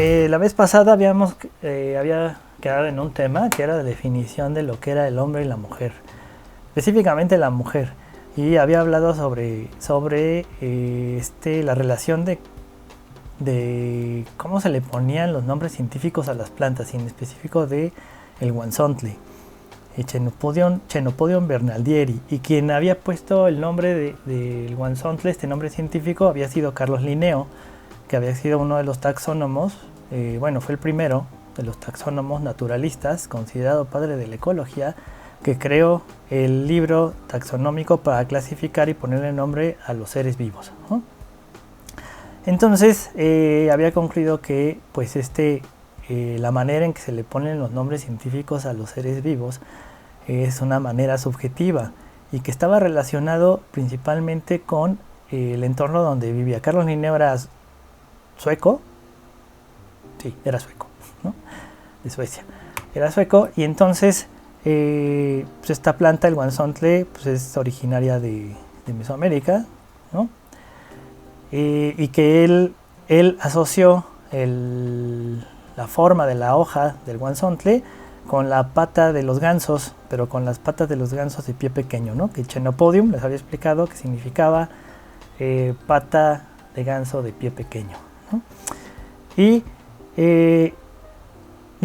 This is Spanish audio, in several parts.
La vez pasada había quedado en un tema que era la definición de lo que era el hombre y la mujer, específicamente la mujer, y había hablado sobre la relación de cómo se le ponían los nombres científicos a las plantas, y en específico de el guansontle, Chenopodium bernaldieri, y quien había puesto el nombre del guansontle, este nombre científico, había sido Carlos Linneo, que había sido uno de los taxónomos, fue el primero de los taxónomos naturalistas, considerado padre de la ecología, que creó el libro taxonómico para clasificar y ponerle nombre a los seres vivos, ¿no? Entonces había concluido que pues la manera en que se le ponen los nombres científicos a los seres vivos es una manera subjetiva y que estaba relacionado principalmente con el entorno donde vivía. Carlos Linneo era sueco, sí, era sueco, ¿no? De Suecia, era sueco, y entonces pues esta planta, el guansontle, pues es originaria de Mesoamérica, ¿no? Y que él asoció la forma de la hoja del guansontle con la pata de los gansos, pero con las patas de los gansos de pie pequeño, ¿no? Que Chenopodium, les había explicado que significaba pata de ganso de pie pequeño, ¿no? Y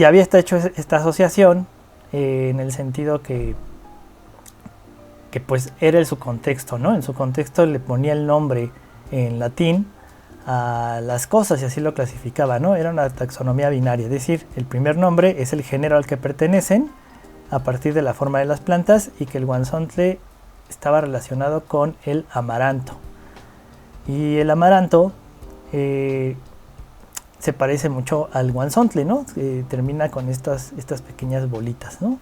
había hecho esta asociación en el sentido que pues era su contexto, ¿no? En su contexto le ponía el nombre en latín a las cosas y así lo clasificaba, ¿no? Era una taxonomía binaria, es decir, el primer nombre es el género al que pertenecen a partir de la forma de las plantas, y que el guansontle estaba relacionado con el amaranto. Y el amaranto se parece mucho al guansontle, ¿no? Termina con estas pequeñas bolitas, ¿no?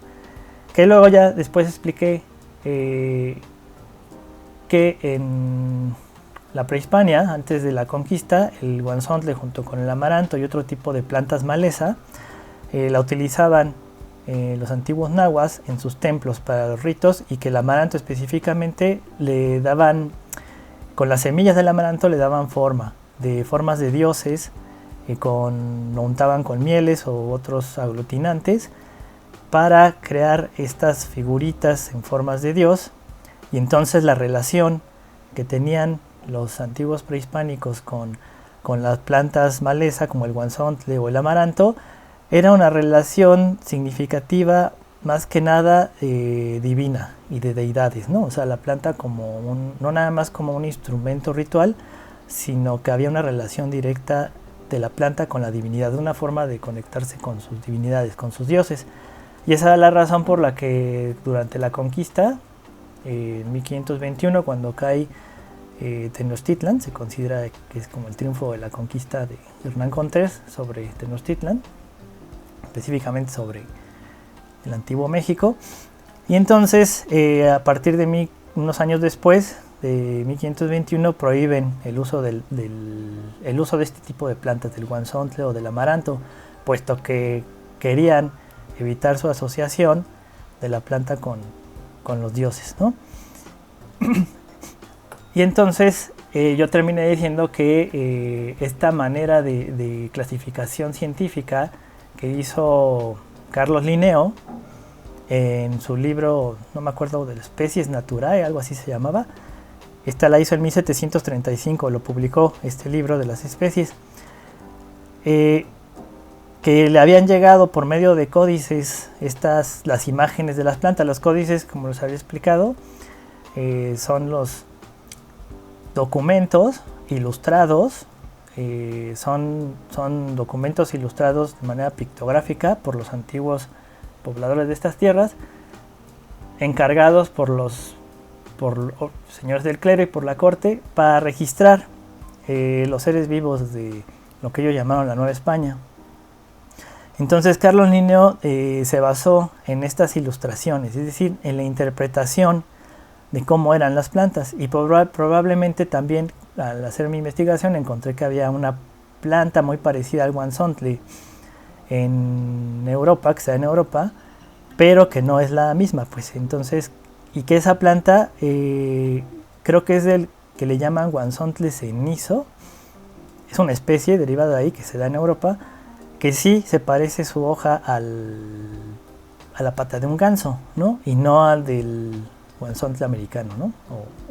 Que luego ya después expliqué que en la prehispania, antes de la conquista, el guansontle junto con el amaranto y otro tipo de plantas maleza la utilizaban los antiguos nahuas en sus templos para los ritos, y que el amaranto específicamente le daban, con las semillas del amaranto le daban formas de dioses, lo untaban con mieles o otros aglutinantes para crear estas figuritas en formas de dios. Y entonces la relación que tenían los antiguos prehispánicos con las plantas maleza como el guansontle o el amaranto era una relación significativa, más que nada divina y de deidades, ¿no? O sea, la planta no nada más como un instrumento ritual, sino que había una relación directa de la planta con la divinidad, una forma de conectarse con sus divinidades, con sus dioses. Y esa es la razón por la que durante la conquista, en 1521, cuando cae Tenochtitlan, se considera que es como el triunfo de la conquista de Hernán Cortés sobre Tenochtitlan, específicamente sobre el antiguo México. Y entonces a partir de unos años después, de 1521, prohíben el uso de este tipo de plantas, del guansontle o del amaranto, puesto que querían evitar su asociación de la planta con los dioses, ¿no? Y entonces yo terminé diciendo que esta manera de clasificación científica que hizo Carlos Linneo en su libro, no me acuerdo, de Especies Naturae, algo así se llamaba. Esta la hizo en 1735, lo publicó, este libro de las especies, que le habían llegado por medio de códices las imágenes de las plantas. Los códices, como les había explicado, son los documentos ilustrados, son documentos ilustrados de manera pictográfica por los antiguos pobladores de estas tierras, encargados por los señores del clero y por la corte para registrar los seres vivos de lo que ellos llamaron la Nueva España. Entonces Carlos Linneo se basó en estas ilustraciones, es decir, en la interpretación de cómo eran las plantas, y probablemente también al hacer mi investigación encontré que había una planta muy parecida al guansontle en Europa, que está en Europa, pero que no es la misma, pues entonces, y que esa planta creo que es del que le llaman guansontle cenizo, es una especie derivada de ahí que se da en Europa, que sí se parece su hoja a la pata de un ganso, ¿no? Y no al del guanzontle americano, ¿no?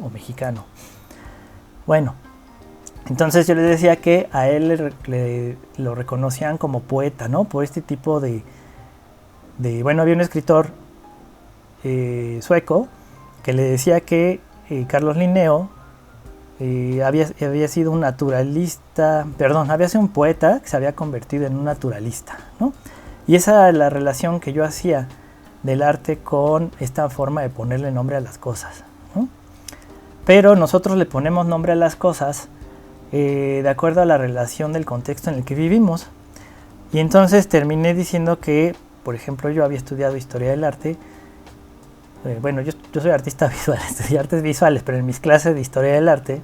O mexicano. Bueno, entonces yo les decía que a él lo reconocían como poeta, ¿no? Por este tipo bueno, había un escritor sueco que le decía que Carlos Linneo había sido un naturalista, perdón, había sido un poeta que se había convertido en un naturalista, ¿no? Y esa es la relación que yo hacía del arte con esta forma de ponerle nombre a las cosas, ¿no? Pero nosotros le ponemos nombre a las cosas de acuerdo a la relación del contexto en el que vivimos. Y entonces terminé diciendo que, por ejemplo, yo había estudiado historia del arte. Bueno, yo soy artista visual, estudié artes visuales, pero en mis clases de historia del arte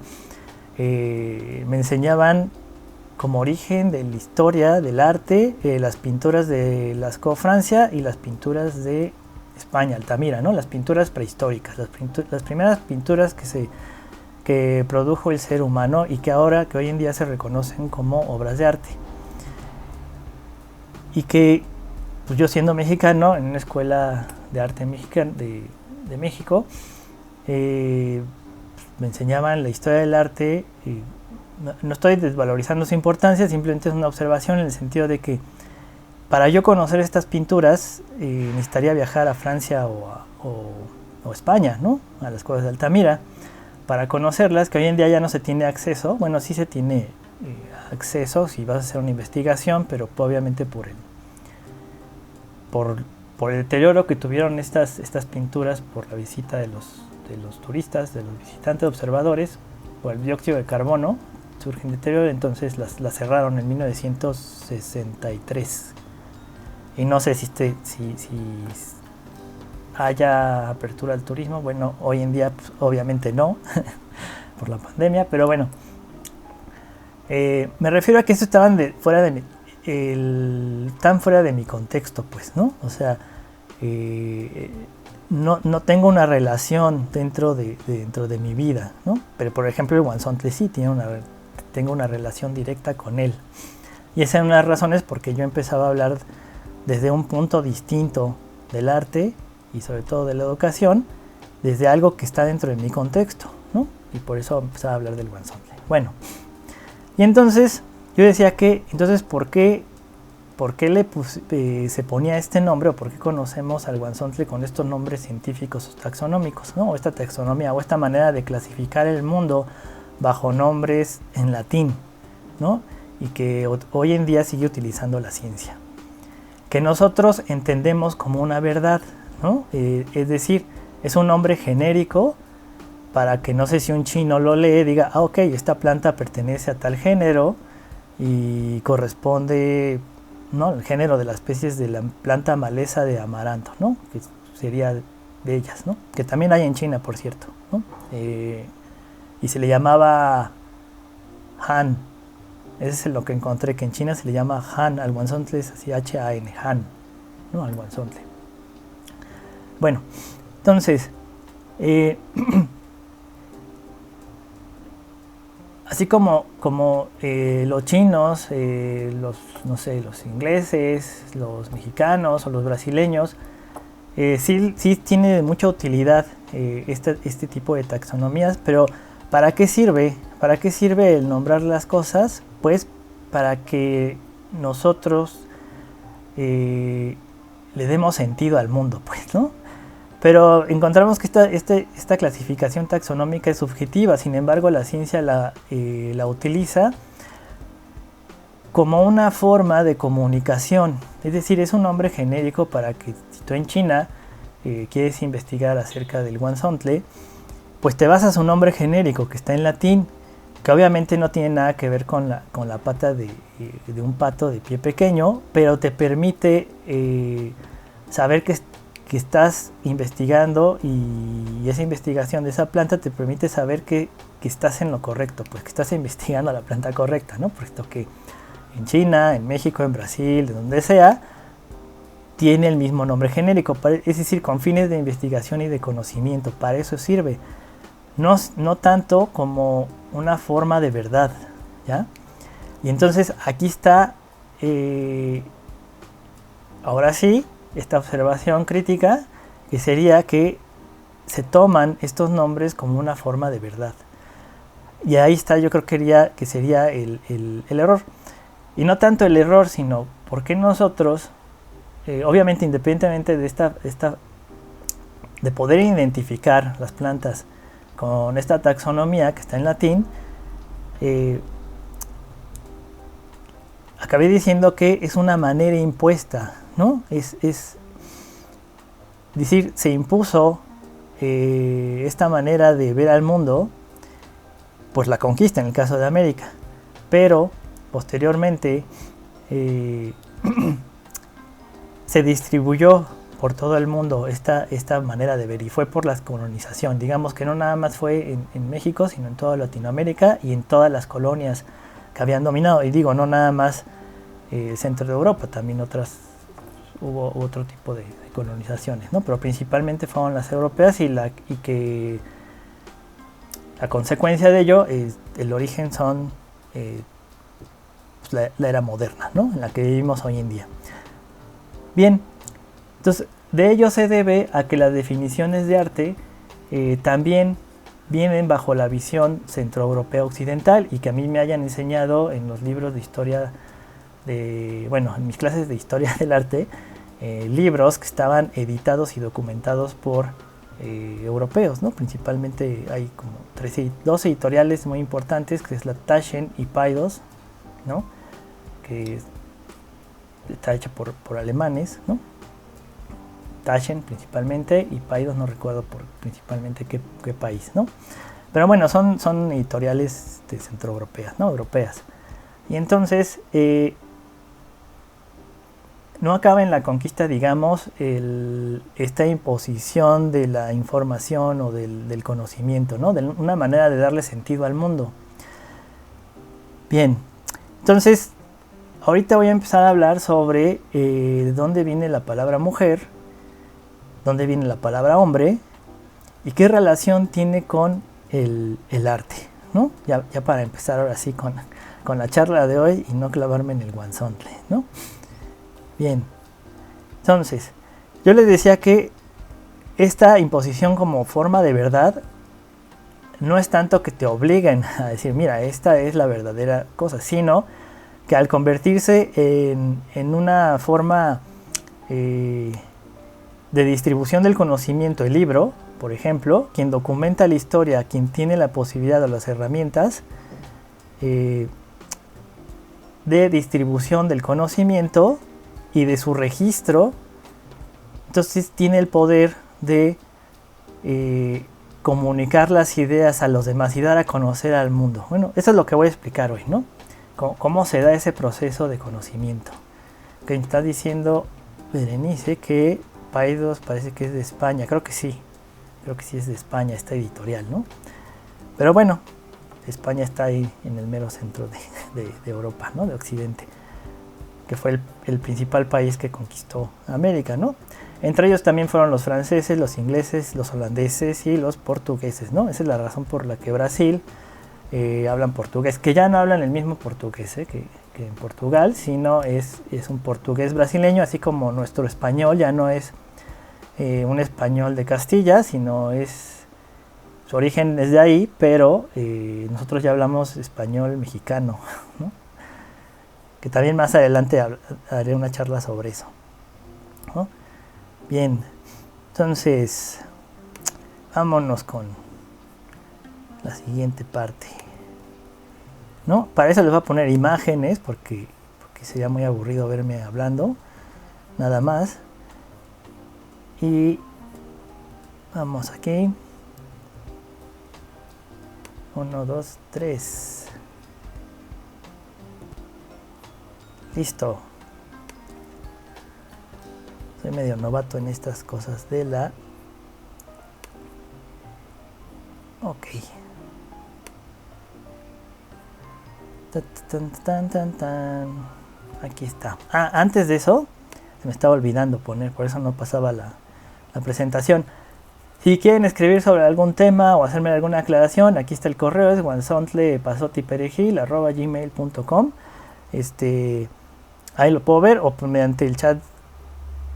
me enseñaban como origen de la historia del arte las pinturas de Lascaux, Francia, y las pinturas de España, Altamira, ¿no? Las pinturas prehistóricas, las primeras pinturas que produjo el ser humano y que hoy en día se reconocen como obras de arte. Y que pues yo, siendo mexicano, en una escuela de arte de México, me enseñaban la historia del arte. Y no estoy desvalorizando su importancia, simplemente es una observación en el sentido de que para yo conocer estas pinturas necesitaría viajar a Francia o España, ¿no? A las cuevas de Altamira, para conocerlas, que hoy en día ya no se tiene acceso. Bueno, sí se tiene acceso si vas a hacer una investigación, pero obviamente por el deterioro que tuvieron estas pinturas por la visita de los turistas, de los visitantes observadores, por el dióxido de carbono, surge un deterioro. Entonces las cerraron en 1963. Y no sé si haya apertura al turismo. Bueno, hoy en día pues, obviamente no, por la pandemia, pero bueno. Me refiero a que esto estaban tan fuera de mi contexto, pues, ¿no? O sea, no tengo una relación dentro de mi vida, ¿no? Pero por ejemplo el guanzontle sí tengo una relación directa con él. Y esa es una de las razones porque yo empezaba a hablar desde un punto distinto del arte y sobre todo de la educación, desde algo que está dentro de mi contexto, ¿no? Y por eso empezaba a hablar del guanzontle. Bueno, y entonces yo decía que, entonces, ¿por qué se ponía este nombre, o por qué conocemos al guanzontle con estos nombres científicos o taxonómicos, ¿no? O esta taxonomía, o esta manera de clasificar el mundo bajo nombres en latín, ¿no? Y que hoy en día sigue utilizando la ciencia, que nosotros entendemos como una verdad, ¿no? Es decir, es un nombre genérico para que, no sé, si un chino lo lee, diga, ok, esta planta pertenece a tal género y corresponde, ¿no?, al género de las especies de la planta maleza de amaranto, ¿no? Que sería de ellas, ¿no? Que también hay en China, por cierto, ¿no? Y se le llamaba Han. Ese es lo que encontré, que en China se le llama Han, al guanzontle es así, H-A-N, Han, ¿no? Al guanzontle. Bueno, entonces, así como los chinos, los ingleses, los mexicanos o los brasileños, sí tiene mucha utilidad este tipo de taxonomías, pero ¿para qué sirve? ¿Para qué sirve el nombrar las cosas? Pues para que nosotros le demos sentido al mundo, pues, ¿no? Pero encontramos que esta clasificación taxonómica es subjetiva. Sin embargo, la ciencia la utiliza como una forma de comunicación. Es decir, es un nombre genérico para que, si tú en China quieres investigar acerca del guanzontle, pues te vas a su nombre genérico, que está en latín, que obviamente no tiene nada que ver con la pata de un pato de pie pequeño, pero te permite saber que estás investigando, y esa investigación de esa planta te permite saber que estás en lo correcto, pues que estás investigando la planta correcta, ¿no? Puesto que en China, en México, en Brasil, de donde sea, tiene el mismo nombre genérico, es decir, con fines de investigación y de conocimiento. Para eso sirve, no tanto como una forma de verdad, ¿ya? Y entonces aquí está ahora sí, esta observación crítica, que sería que se toman estos nombres como una forma de verdad. Y ahí está, yo creo que sería el error. Y no tanto el error, sino porque nosotros, obviamente independientemente de poder identificar las plantas con esta taxonomía que está en latín, acabé diciendo que es una manera impuesta, ¿no? Es decir, se impuso esta manera de ver al mundo, pues la conquista en el caso de América, pero posteriormente se distribuyó por todo el mundo esta manera de ver, y fue por la colonización. Digamos que no nada más fue en México, sino en toda Latinoamérica y en todas las colonias que habían dominado. Y digo, no nada más el centro de Europa, también hubo otro tipo de colonizaciones, ¿no? Pero principalmente fueron las europeas, y que la consecuencia de ello es el origen son pues la era moderna, ¿no? En la que vivimos hoy en día. Bien, entonces de ello se debe a que las definiciones de arte también vienen bajo la visión centroeuropea occidental, y que a mí me hayan enseñado en los libros de historia en mis clases de historia del arte, libros que estaban editados y documentados por europeos, ¿no? Principalmente hay como 12 editoriales muy importantes, que es la Taschen y Paidós, ¿no? Que está hecha por alemanes, ¿no? Taschen principalmente, y Paidós no recuerdo principalmente qué país, ¿no? Pero bueno, son editoriales centroeuropeas, ¿no? Europeas. Y entonces no acaba en la conquista, digamos, esta imposición de la información o del conocimiento, ¿no? De una manera de darle sentido al mundo. Bien, entonces, ahorita voy a empezar a hablar sobre dónde viene la palabra mujer, dónde viene la palabra hombre, y qué relación tiene con el arte, ¿no? Ya para empezar ahora sí con la charla de hoy y no clavarme en el guanzontle, ¿no? Bien, entonces, yo les decía que esta imposición como forma de verdad no es tanto que te obliguen a decir, mira, esta es la verdadera cosa, sino que al convertirse en una forma de distribución del conocimiento, el libro, por ejemplo, quien documenta la historia, quien tiene la posibilidad o las herramientas de distribución del conocimiento y de su registro, entonces tiene el poder de comunicar las ideas a los demás y dar a conocer al mundo. Bueno, eso es lo que voy a explicar hoy, ¿no? Cómo se da ese proceso de conocimiento. Que está diciendo Berenice que Paidós parece que es de España. Creo que sí es de España esta editorial, ¿no? Pero bueno, España está ahí en el mero centro de Europa, ¿no? De Occidente, que fue el principal país que conquistó América, ¿no? Entre ellos también fueron los franceses, los ingleses, los holandeses y los portugueses, ¿no? Esa es la razón por la que Brasil hablan portugués, que ya no hablan el mismo portugués que en Portugal, sino es un portugués brasileño, así como nuestro español ya no es un español de Castilla, sino su origen es de ahí, pero nosotros ya hablamos español mexicano, ¿no? Que también más adelante haré una charla sobre eso, ¿no? Bien, entonces vámonos con la siguiente parte, ¿no? Para eso les voy a poner imágenes porque sería muy aburrido verme hablando nada más. Y vamos aquí. 1, 2, 3. Listo. Soy medio novato en estas cosas de la... Ok. Aquí está. Antes de eso, se me estaba olvidando poner, por eso no pasaba la presentación. Si quieren escribir sobre algún tema o hacerme alguna aclaración, aquí está el correo, es guanzontlepazotiperejil@gmail.com. ahí lo puedo ver, o mediante el chat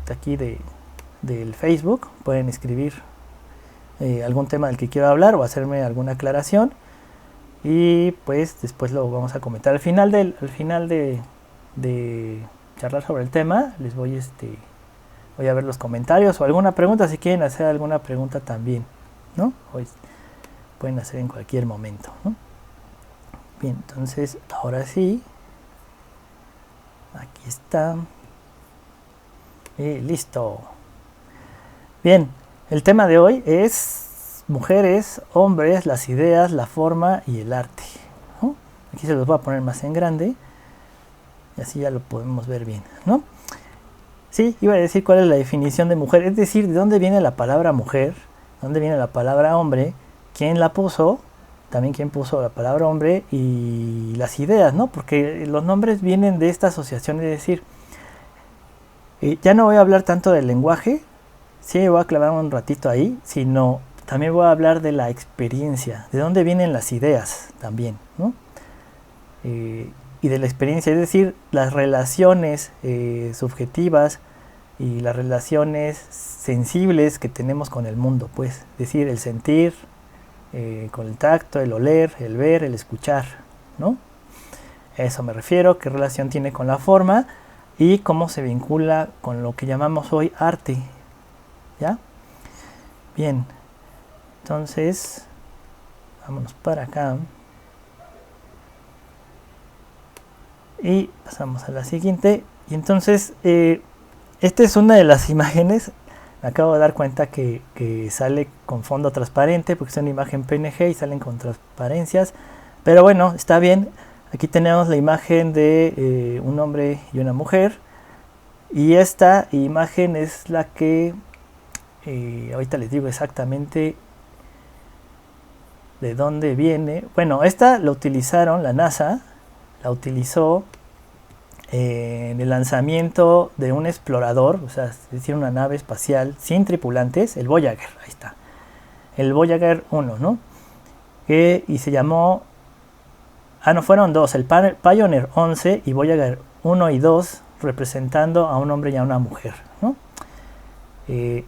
de aquí del Facebook pueden escribir algún tema del que quiero hablar o hacerme alguna aclaración, y pues después lo vamos a comentar al final de charlar sobre el tema. Les voy a ver los comentarios o alguna pregunta, si quieren hacer alguna pregunta también, ¿no? Pues pueden hacer en cualquier momento, ¿no? Bien, entonces ahora sí, aquí está, y listo. Bien, el tema de hoy es mujeres, hombres, las ideas, la forma y el arte, ¿no? Aquí se los voy a poner más en grande y así ya lo podemos ver bien, ¿no? Sí, iba a decir cuál es la definición de mujer, es decir, de dónde viene la palabra mujer, dónde viene la palabra hombre, quién la puso, también quién puso la palabra hombre, y las ideas, ¿no? Porque los nombres vienen de esta asociación, es decir, ya no voy a hablar tanto del lenguaje, sí voy a clavar un ratito ahí, sino también voy a hablar de la experiencia, de dónde vienen las ideas también, ¿no? Y de la experiencia, es decir, las relaciones subjetivas y las relaciones sensibles que tenemos con el mundo, pues, es decir, el sentir, con el tacto, el oler, el ver, el escuchar, ¿no? A eso me refiero, qué relación tiene con la forma y cómo se vincula con lo que llamamos hoy arte, ¿ya? Bien, entonces, vámonos para acá. Y pasamos a la siguiente. Y entonces, esta es una de las imágenes. Me acabo de dar cuenta que sale con fondo transparente porque es una imagen PNG y salen con transparencias. Pero bueno, está bien. Aquí tenemos la imagen de un hombre y una mujer. Y esta imagen es la que ahorita les digo exactamente de dónde viene. Bueno, esta la utilizaron, la NASA la utilizó en el lanzamiento de un explorador, o sea, es decir, una nave espacial sin tripulantes, el Voyager, ahí está, el Voyager 1, ¿no? Y se llamó, no, fueron dos, el Pioneer 11 y Voyager 1 y 2, representando a un hombre y a una mujer, ¿no?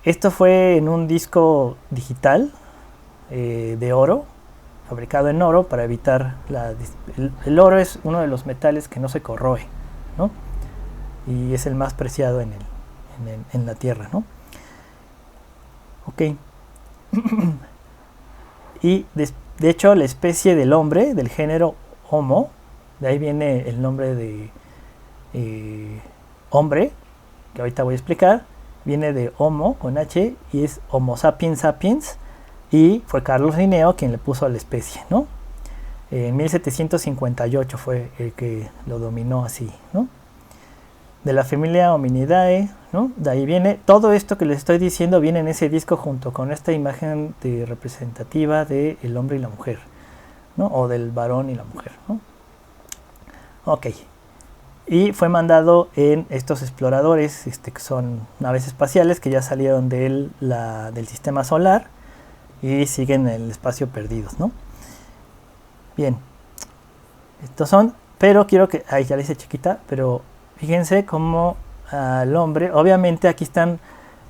Esto fue en un disco digital de oro, fabricado en oro para evitar el oro es uno de los metales que no se corroe, ¿no? Y es el más preciado en la tierra, ¿no? Ok. Y de hecho la especie del hombre, del género Homo, de ahí viene el nombre de hombre, que ahorita voy a explicar, viene de Homo con H y es Homo sapiens sapiens. Y fue Carlos Linneo quien le puso a la especie, ¿no? En 1758 fue el que lo dominó así, ¿no? De la familia Hominidae, ¿no? De ahí viene, todo esto que les estoy diciendo viene en ese disco junto con esta imagen representativa del hombre y la mujer, ¿no? O del varón y la mujer, ¿no? Ok. Y fue mandado en estos exploradores, que son naves espaciales que ya salieron del sistema solar y siguen en el espacio perdidos, ¿no? Bien, estos son, pero quiero que, ahí ya le hice chiquita, pero fíjense cómo al hombre, obviamente aquí están,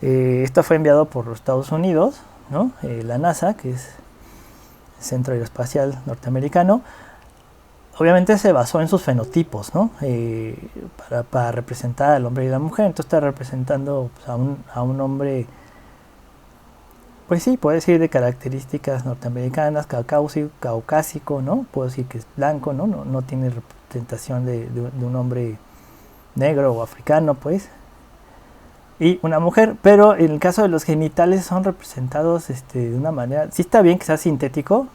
esto fue enviado por los Estados Unidos, ¿no? La NASA, que es el Centro Aeroespacial Norteamericano, obviamente se basó en sus fenotipos, ¿no? Para representar al hombre y la mujer. Entonces está representando, pues, a un hombre, pues sí, puede decir de características norteamericanas, caucásico, ¿no? Puedo decir que es blanco, ¿no? No tiene representación de un hombre negro o africano, pues. Y una mujer, pero en el caso de los genitales son representados de una manera, sí está bien que sea sintético,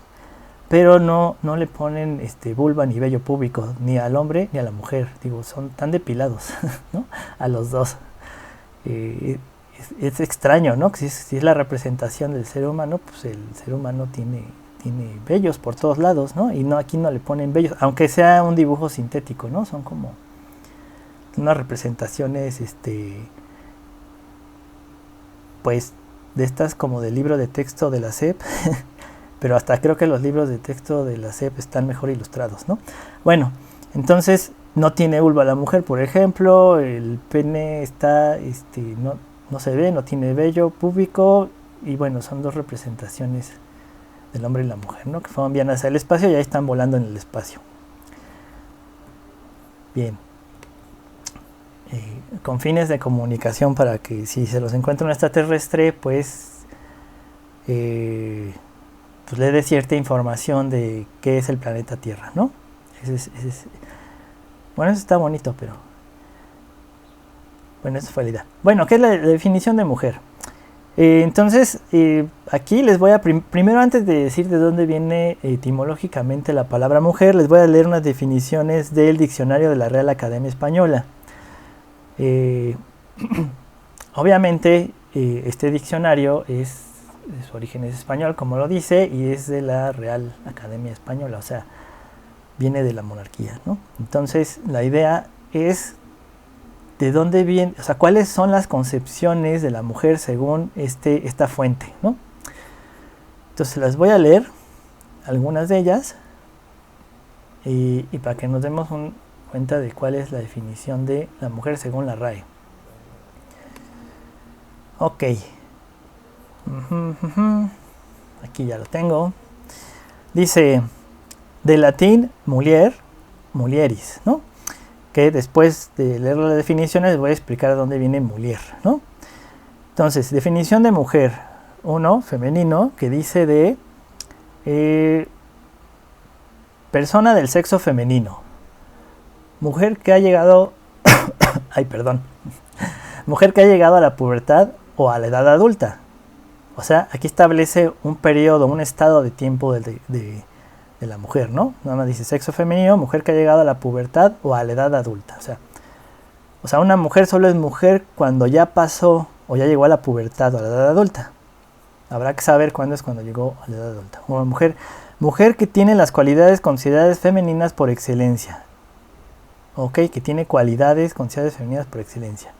pero no le ponen vulva ni vello púbico, ni al hombre ni a la mujer. Digo, son tan depilados, ¿no? A los dos. Es extraño, ¿no? Si es la representación del ser humano, pues el ser humano tiene vellos por todos lados, ¿no? Y aquí no le ponen vellos, aunque sea un dibujo sintético, ¿no? Son como unas representaciones, pues, de estas como del libro de texto de la SEP, pero hasta creo que los libros de texto de la SEP están mejor ilustrados, ¿no? Bueno, entonces, No tiene vulva la mujer, por ejemplo, el pene está, no se ve, no tiene vello púbico, y bueno, son dos representaciones del hombre y la mujer, ¿no? Que fueron bien hacia el espacio y ahí están volando en el espacio. Bien. Con fines de comunicación, para que si se los encuentra un extraterrestre, pues le dé cierta información de qué es el planeta Tierra, ¿no? Bueno, eso está bonito, pero bueno, eso fue la idea. Bueno, ¿qué es la definición de mujer? Entonces, aquí les voy a, primero, antes de decir de dónde viene etimológicamente la palabra mujer, les voy a leer unas definiciones del diccionario de la Real Academia Española. Obviamente, este diccionario su origen es español, como lo dice, y es de la Real Academia Española, o sea, viene de la monarquía, ¿no? Entonces, la idea es de dónde viene, o sea, cuáles son las concepciones de la mujer según esta fuente, ¿no? Entonces las voy a leer, algunas de ellas, y para que nos demos cuenta de cuál es la definición de la mujer según la RAE. Ok. Aquí ya lo tengo. Dice, de latín, mulier, mulieris, ¿no? Que después de leer las definiciones les voy a explicar de dónde viene mulier, ¿no? Entonces, definición de mujer. Uno, femenino, que dice de persona del sexo femenino. Mujer que ha llegado... ay, perdón. Mujer que ha llegado a la pubertad o a la edad adulta. O sea, aquí establece un periodo, un estado de tiempo de la mujer, ¿no? Nada más dice sexo femenino, mujer que ha llegado a la pubertad o a la edad adulta. O sea, una mujer solo es mujer cuando ya pasó o ya llegó a la pubertad o a la edad adulta. Habrá que saber cuándo es cuando llegó a la edad adulta. Una mujer que tiene las cualidades consideradas femeninas por excelencia. Ok, que tiene cualidades consideradas femeninas por excelencia.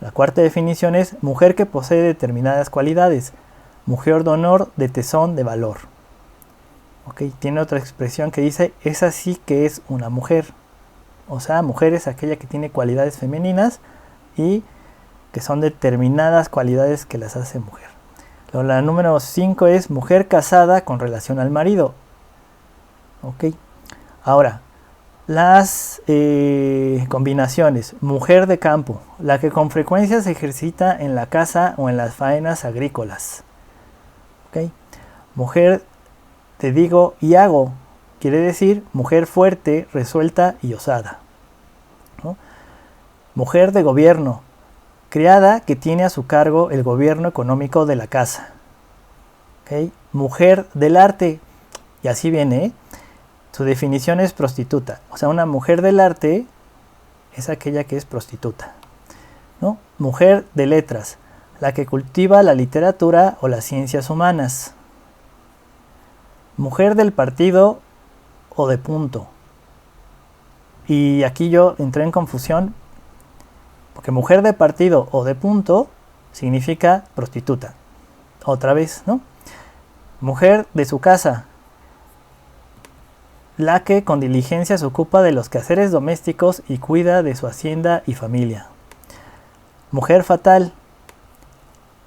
La cuarta definición es mujer que posee determinadas cualidades. Mujer de honor, de tesón, de valor. Ok, tiene otra expresión que dice, esa sí que es una mujer. O sea, mujer es aquella que tiene cualidades femeninas y que son determinadas cualidades que las hace mujer. Luego, la número 5 es mujer casada con relación al marido. Ok, ahora, las combinaciones. Mujer de campo, la que con frecuencia se ejercita en la casa o en las faenas agrícolas. Ok, mujer te digo y hago, quiere decir mujer fuerte, resuelta y osada, ¿no? Mujer de gobierno, criada que tiene a su cargo el gobierno económico de la casa. ¿Okay? Mujer del arte, y así viene, ¿eh? Su definición es prostituta. O sea, una mujer del arte es aquella que es prostituta, ¿no? Mujer de letras, la que cultiva la literatura o las ciencias humanas. Mujer del partido o de punto. Y aquí yo entré en confusión porque mujer de partido o de punto significa prostituta. Otra vez, ¿no? Mujer de su casa, la que con diligencia se ocupa de los quehaceres domésticos y cuida de su hacienda y familia. Mujer fatal,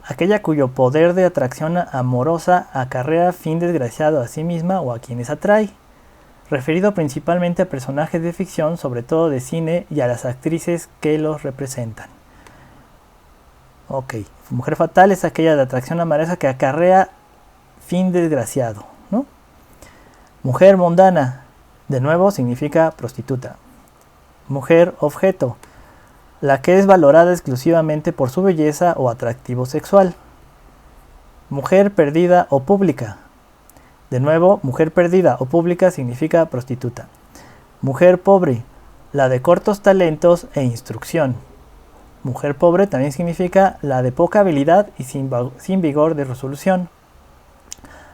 aquella cuyo poder de atracción amorosa acarrea fin desgraciado a sí misma o a quienes atrae, referido principalmente a personajes de ficción, sobre todo de cine, y a las actrices que los representan. Ok, mujer fatal es aquella de atracción amorosa que acarrea fin desgraciado, ¿no? Mujer mundana, de nuevo significa prostituta. Mujer objeto, la que es valorada exclusivamente por su belleza o atractivo sexual. Mujer perdida o pública. De nuevo, mujer perdida o pública significa prostituta. Mujer pobre, la de cortos talentos e instrucción. Mujer pobre también significa la de poca habilidad y sin vigor de resolución.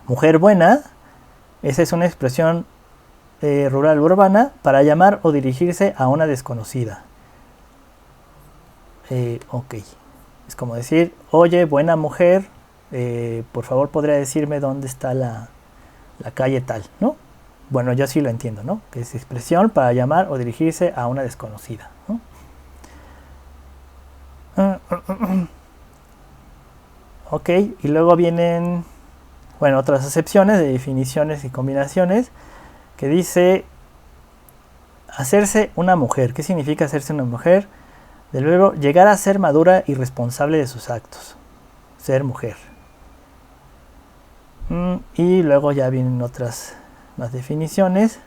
Mujer buena, esa es una expresión rural urbana para llamar o dirigirse a una desconocida. Ok, es como decir, oye, buena mujer, por favor podría decirme dónde está la calle tal, ¿no? bueno, yo sí lo entiendo, ¿no? Que es expresión para llamar o dirigirse a una desconocida, ¿no? Ok, y luego vienen, bueno, otras acepciones de definiciones y combinaciones que dice hacerse una mujer. ¿Qué significa hacerse una mujer? Del verbo llegar a ser madura y responsable de sus actos. Ser mujer. Y luego ya vienen otras más definiciones.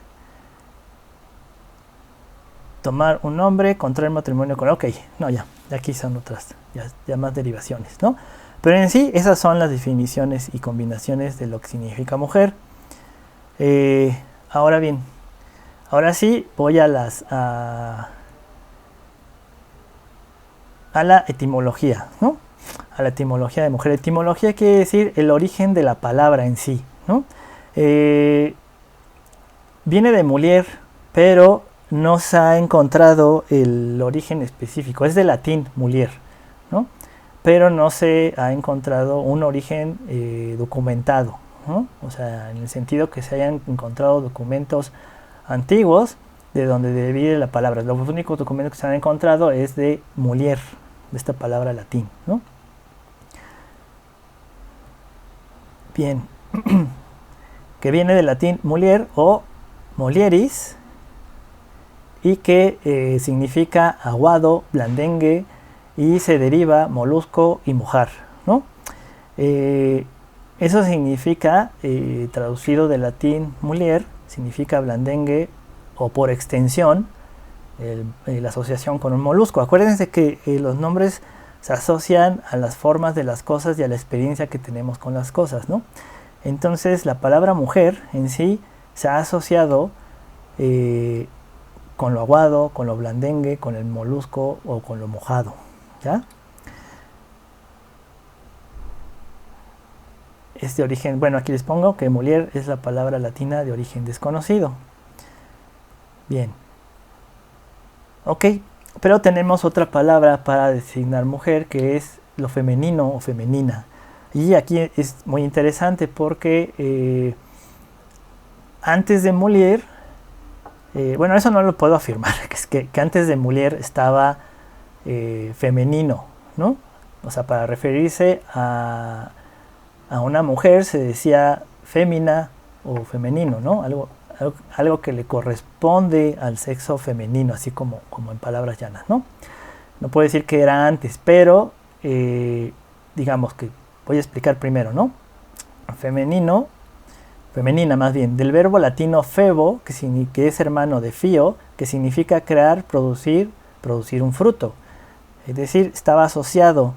Tomar un nombre, contraer matrimonio con... Ok, no, ya aquí son otras, ya más derivaciones, ¿no? Pero en sí, esas son las definiciones y combinaciones de lo que significa mujer. Ahora bien, ahora sí voy a la etimología, ¿no? A la etimología de mujer. Etimología quiere decir el origen de la palabra en sí, ¿no? Viene de mulier, pero no se ha encontrado el origen específico. Es de latín mulier, ¿no? Pero no se ha encontrado un origen documentado, ¿no? O sea, en el sentido que se hayan encontrado documentos antiguos de donde derive la palabra. Los únicos documentos que se han encontrado es de mulier, de esta palabra latín, ¿no? Bien, que viene del latín mulier o molieris y que significa aguado, blandengue y se deriva molusco y mojar, ¿no? Eso significa, traducido del latín mulier, significa blandengue o por extensión la asociación con un molusco. Acuérdense que los nombres se asocian a las formas de las cosas y a la experiencia que tenemos con las cosas, ¿no? Entonces la palabra mujer en sí se ha asociado con lo aguado, con lo blandengue, con el molusco o con lo mojado, ¿ya? Este origen, bueno, aquí les pongo que mulier es la palabra latina de origen desconocido. Bien. Ok, pero tenemos otra palabra para designar mujer que es lo femenino o femenina. Y aquí es muy interesante porque antes de mulier, bueno, eso no lo puedo afirmar, que antes de mulier estaba femenino, ¿no? O sea, para referirse a una mujer se decía fémina o femenino, ¿no? Algo que le corresponde al sexo femenino, así como en palabras llanas, ¿no? No puedo decir que era antes, pero digamos que voy a explicar primero, ¿no? Femenino, femenina más bien, del verbo latino febo, que es hermano de fio, que significa crear, producir un fruto. Es decir, estaba asociado,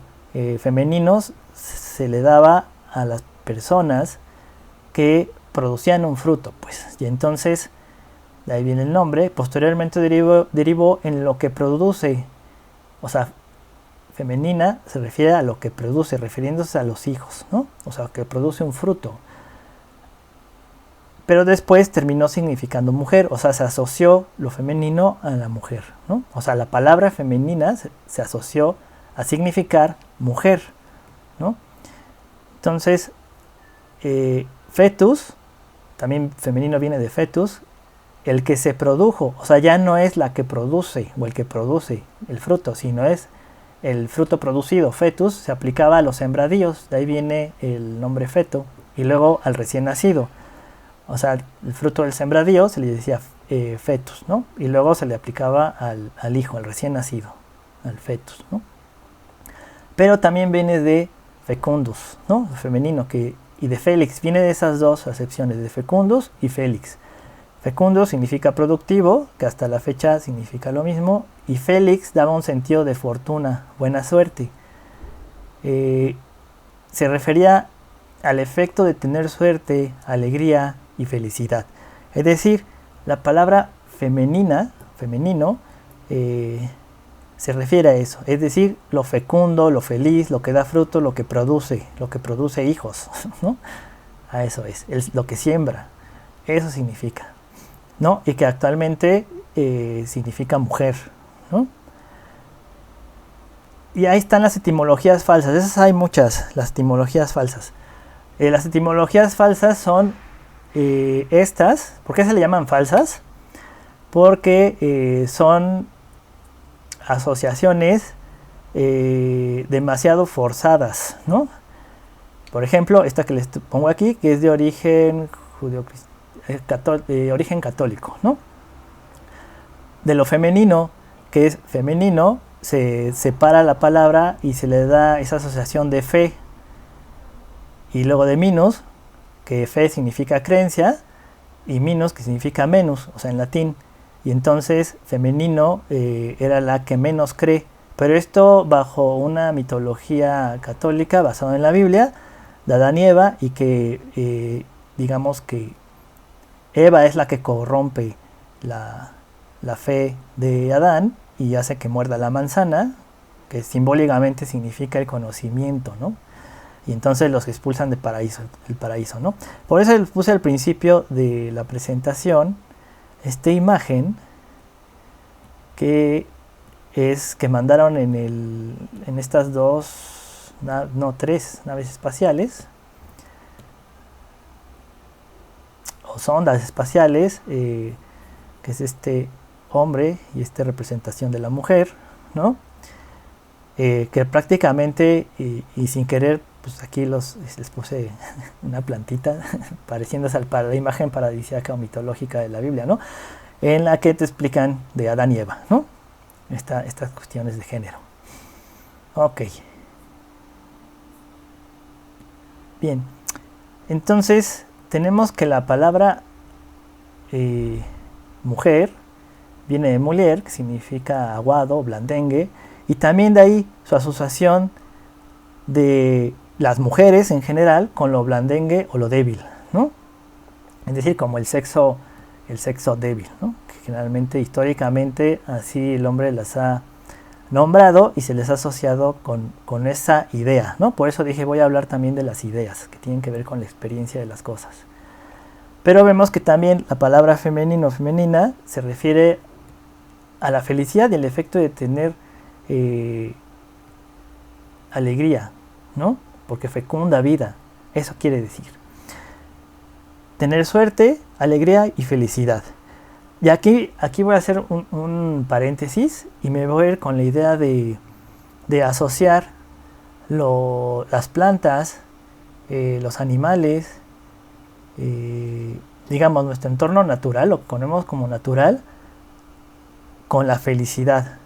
femeninos se le daba a las personas que producían un fruto, pues, y entonces de ahí viene el nombre. Posteriormente derivó en lo que produce, o sea, femenina se refiere a lo que produce, refiriéndose a los hijos, ¿no? O sea, que produce un fruto. Pero después terminó significando mujer, o sea, se asoció lo femenino a la mujer, ¿no? O sea, la palabra femenina se asoció a significar mujer, ¿no? Entonces, fetus, también femenino viene de fetus, el que se produjo, o sea, ya no es la que produce o el que produce el fruto, sino es el fruto producido. Fetus se aplicaba a los sembradíos, de ahí viene el nombre feto, y luego al recién nacido. O sea, el fruto del sembradío se le decía fetus, ¿no? Y luego se le aplicaba al hijo, al recién nacido, al fetus, ¿no? Pero también viene de fecundus, ¿no? Femenino, y de felix, viene de esas dos acepciones, de fecundus y felix. Fecundus significa productivo, que hasta la fecha significa lo mismo, y felix daba un sentido de fortuna, buena suerte. Se refería al efecto de tener suerte, alegría y felicidad. Es decir, la palabra femenino, se refiere a eso, es decir, lo fecundo, lo feliz, lo que da fruto, lo que produce hijos, ¿no? A eso es lo que siembra, eso significa, ¿no? Y que actualmente significa mujer, ¿no? Y ahí están las etimologías falsas, esas hay muchas, las etimologías falsas. Las etimologías falsas son ¿por qué se le llaman falsas? Porque son asociaciones demasiado forzadas, ¿no? Por ejemplo, esta que les pongo aquí, que es de origen origen católico, ¿no? De lo femenino, que es femenino, se separa la palabra y se le da esa asociación de fe. Y luego de minus, que fe significa creencia, y minus, que significa menos, o sea, en latín. Y entonces femenino era la que menos cree. Pero esto bajo una mitología católica basada en la Biblia, de Adán y Eva, y que digamos que Eva es la que corrompe la fe de Adán y hace que muerda la manzana, que simbólicamente significa el conocimiento, ¿no? Y entonces los expulsan del paraíso, ¿no? Por eso les puse al principio de la presentación esta imagen que mandaron en estas tres naves espaciales o sondas espaciales, que es este hombre y esta representación de la mujer, ¿no? Que prácticamente y sin querer, pues aquí les puse una plantita pareciéndose a la imagen paradisíaca o mitológica de la Biblia, ¿no? En la que te explican de Adán y Eva, ¿no? Estas cuestiones de género. Ok. Bien. Entonces, tenemos que la palabra mujer viene de muller, que significa aguado, blandengue, y también de ahí su asociación de las mujeres en general con lo blandengue o lo débil, ¿no? Es decir, como el sexo débil, ¿no? Que generalmente, históricamente, así el hombre las ha nombrado y se les ha asociado con esa idea, ¿no? Por eso dije, voy a hablar también de las ideas que tienen que ver con la experiencia de las cosas. Pero vemos que también la palabra femenino o femenina se refiere a la felicidad y el efecto de tener alegría, ¿no? Porque fecunda vida, eso quiere decir. Tener suerte, alegría y felicidad. Y aquí voy a hacer un paréntesis y me voy a ir con la idea de asociar las plantas, los animales, digamos nuestro entorno natural, lo que ponemos como natural, con la felicidad.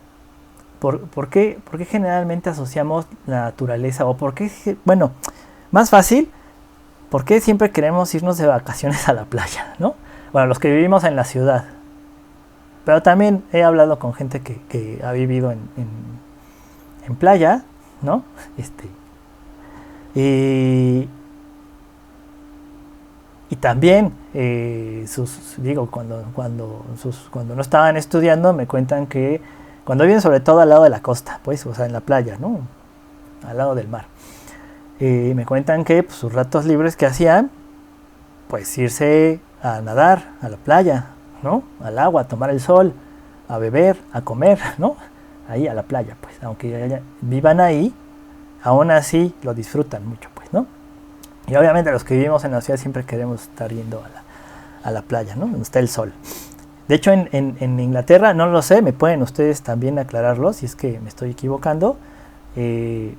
¿Por qué generalmente asociamos la naturaleza? O por qué, bueno, más fácil, ¿por qué siempre queremos irnos de vacaciones a la playa, ¿no? Bueno, los que vivimos en la ciudad. Pero también he hablado con gente que ha vivido en playa, ¿no? Y también, cuando no estaban estudiando, me cuentan que cuando viven sobre todo al lado de la costa, pues, o sea, en la playa, ¿no? Al lado del mar. Me cuentan que pues, sus ratos libres que hacían, pues irse a nadar a la playa, ¿no? Al agua, a tomar el sol, a beber, a comer, ¿no? Ahí a la playa, pues, aunque vivan ahí, aún así lo disfrutan mucho, pues, ¿no? Y obviamente los que vivimos en la ciudad siempre queremos estar yendo a la playa, ¿no? Donde está el sol. De hecho, en Inglaterra, no lo sé, me pueden ustedes también aclararlo si es que me estoy equivocando. En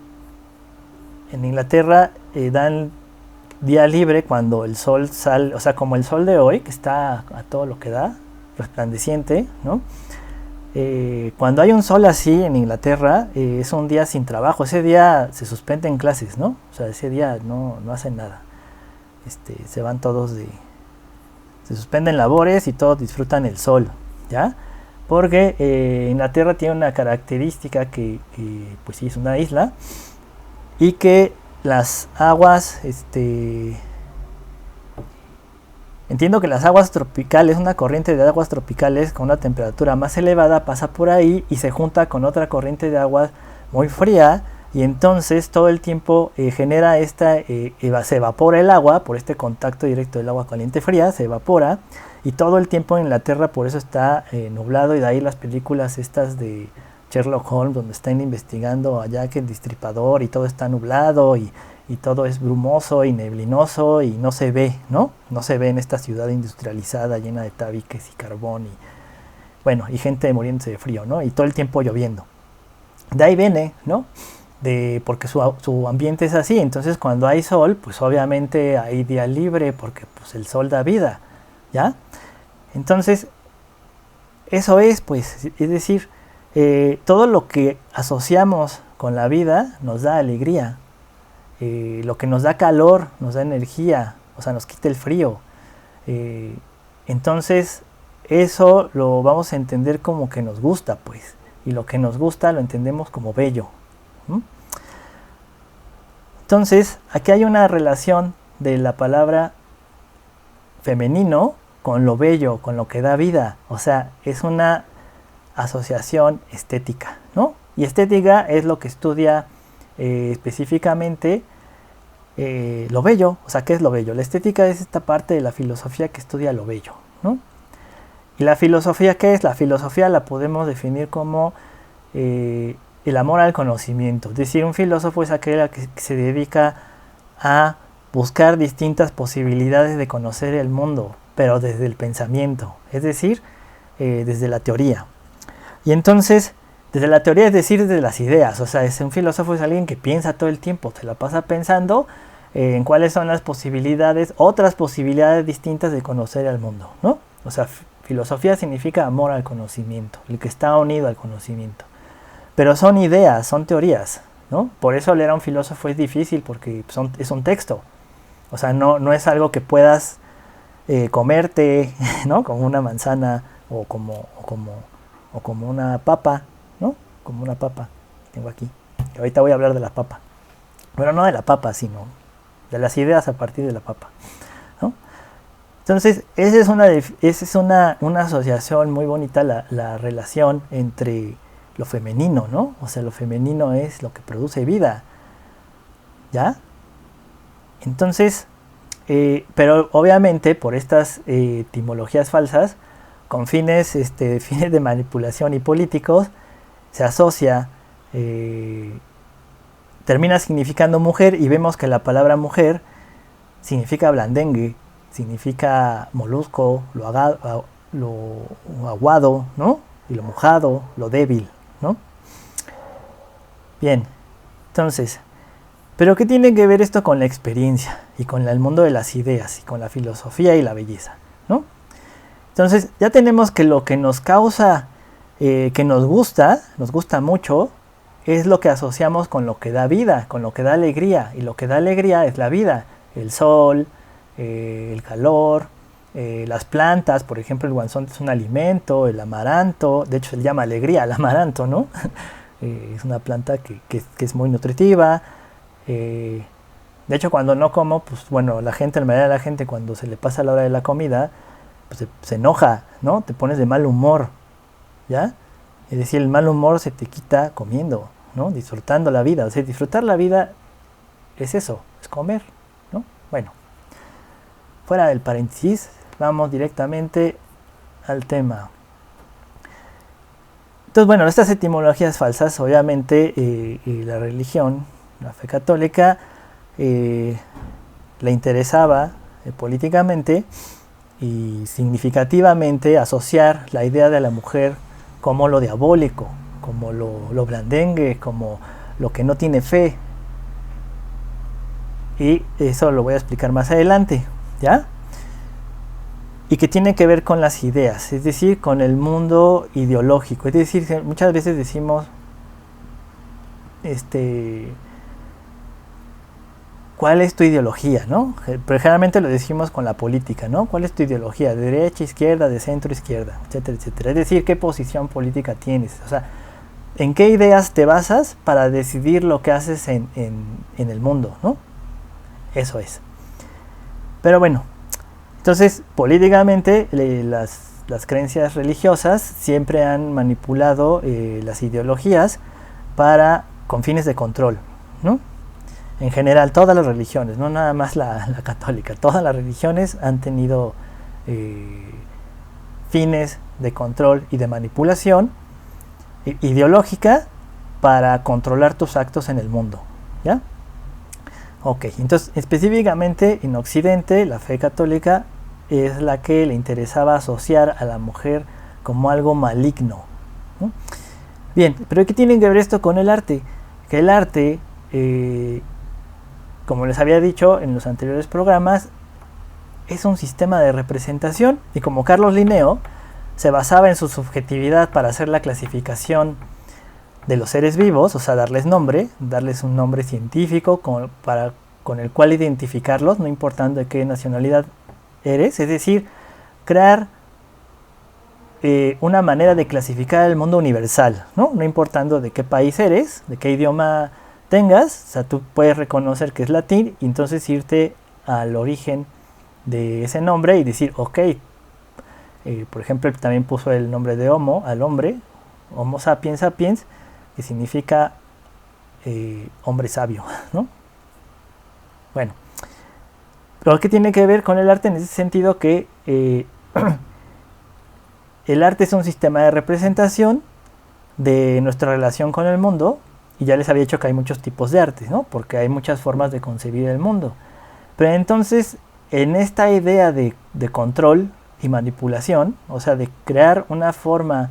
Inglaterra dan día libre cuando el sol sale, o sea, como el sol de hoy, que está a todo lo que da, resplandeciente, ¿no? Cuando hay un sol así en Inglaterra, es un día sin trabajo. Ese día se suspenden clases, ¿no? O sea, ese día no hacen nada. Se van todos se suspenden labores y todos disfrutan el sol, ¿ya? Porque Inglaterra tiene una característica que pues sí, es una isla, y que las aguas, entiendo que las aguas tropicales, una corriente de aguas tropicales con una temperatura más elevada pasa por ahí y se junta con otra corriente de agua muy fría, y entonces todo el tiempo genera se evapora el agua por este contacto directo del agua caliente fría, se evapora, y todo el tiempo en Inglaterra por eso está nublado, y de ahí las películas estas de Sherlock Holmes donde están investigando allá que el destripador y todo está nublado y y todo es brumoso y neblinoso y no se ve, ¿no? No se ve en esta ciudad industrializada llena de tabiques y carbón y, bueno, y gente muriéndose de frío, ¿no? Y todo el tiempo lloviendo. De ahí viene, ¿no? Porque su ambiente es así. Entonces cuando hay sol, pues obviamente hay día libre porque pues, el sol da vida, ¿ya? Entonces, eso es, pues, es decir, todo lo que asociamos con la vida nos da alegría. Lo que nos da calor, nos da energía, o sea, nos quita el frío. Entonces, eso lo vamos a entender como que nos gusta, pues. Y lo que nos gusta lo entendemos como bello. Entonces, aquí hay una relación de la palabra femenino con lo bello, con lo que da vida. O sea, es una asociación estética, ¿no? Y estética es lo que estudia específicamente lo bello. O sea, ¿qué es lo bello? La estética es esta parte de la filosofía que estudia lo bello, ¿no? ¿Y la filosofía qué es? La filosofía la podemos definir como el amor al conocimiento. Es decir, un filósofo es aquel que se dedica a buscar distintas posibilidades de conocer el mundo, pero desde el pensamiento, es decir, desde la teoría. Y entonces, desde la teoría, es decir, desde las ideas. O sea, un filósofo es alguien que piensa todo el tiempo, se la pasa pensando en cuáles son las posibilidades, otras posibilidades distintas de conocer el mundo, ¿no? O sea, filosofía significa amor al conocimiento, el que está unido al conocimiento. Pero son ideas, son teorías, ¿no? Por eso leer a un filósofo es difícil, porque es un texto. O sea, no es algo que puedas comerte, ¿no? Como una manzana o como una papa, ¿no? Como una papa tengo aquí. Y ahorita voy a hablar de la papa. Bueno, no de la papa, sino de las ideas a partir de la papa, ¿no? Entonces, esa es una asociación muy bonita, la relación entre lo femenino, ¿no? O sea, lo femenino es lo que produce vida, ¿ya? Entonces, pero obviamente por estas etimologías falsas, con fines de manipulación y políticos, se asocia, termina significando mujer, y vemos que la palabra mujer significa blandengue, significa molusco, lo aguado, ¿no? Y lo mojado, lo débil, ¿no? Bien, entonces, ¿pero qué tiene que ver esto con la experiencia y con el mundo de las ideas y con la filosofía y la belleza, ¿no? Entonces, ya tenemos que lo que nos causa, que nos gusta mucho, es lo que asociamos con lo que da vida, con lo que da alegría. Y lo que da alegría es la vida, el sol, el calor, las plantas. Por ejemplo, el guanzonte es un alimento, el amaranto, de hecho se llama alegría el amaranto, ¿no? Es una planta que es muy nutritiva. De hecho, cuando no como, pues bueno, la mayoría de la gente cuando se le pasa la hora de la comida, pues se enoja, ¿no? Te pones de mal humor, ¿ya? Es decir, el mal humor se te quita comiendo, ¿no? Disfrutando la vida. O sea, disfrutar la vida es eso, es comer, ¿no? Bueno, fuera del paréntesis, vamos directamente al tema. Entonces, bueno, estas etimologías falsas, obviamente, la religión, la fe católica, le interesaba políticamente y significativamente asociar la idea de la mujer como lo diabólico, como lo blandengue, como lo que no tiene fe. Y eso lo voy a explicar más adelante, ¿ya? Y que tiene que ver con las ideas, es decir, con el mundo ideológico. Es decir, muchas veces decimos, ¿cuál es tu ideología, no? Pero generalmente lo decimos con la política, ¿no? ¿Cuál es tu ideología? ¿De derecha, izquierda, de centro, izquierda, etcétera, etcétera? Es decir, ¿qué posición política tienes? O sea, ¿en qué ideas te basas para decidir lo que haces en el mundo, ¿no? Eso es. Pero bueno, entonces, políticamente, las creencias religiosas siempre han manipulado las ideologías con fines de control, ¿no? En general, todas las religiones, no nada más la católica, todas las religiones han tenido fines de control y de manipulación ideológica para controlar tus actos en el mundo, ¿ya? Ok, entonces específicamente en Occidente la fe católica es la que le interesaba asociar a la mujer como algo maligno, ¿no? Bien, pero ¿qué tiene que ver esto con el arte? Que el arte, como les había dicho en los anteriores programas, es un sistema de representación, y como Carlos Linneo se basaba en su subjetividad para hacer la clasificación de los seres vivos, o sea, darles nombre, darles un nombre científico con el cual identificarlos, no importando de qué nacionalidad eres, es decir, crear una manera de clasificar el mundo universal, ¿no? No importando de qué país eres, de qué idioma tengas, o sea, tú puedes reconocer que es latín y entonces irte al origen de ese nombre y decir, ok, por ejemplo, él también puso el nombre de Homo al hombre, Homo sapiens sapiens, que significa hombre sabio, ¿no? Bueno, pero ¿qué tiene que ver con el arte en ese sentido? Que el arte es un sistema de representación de nuestra relación con el mundo, y ya les había dicho que hay muchos tipos de arte, ¿no? Porque hay muchas formas de concebir el mundo. Pero entonces, en esta idea de control y manipulación, o sea, de crear una forma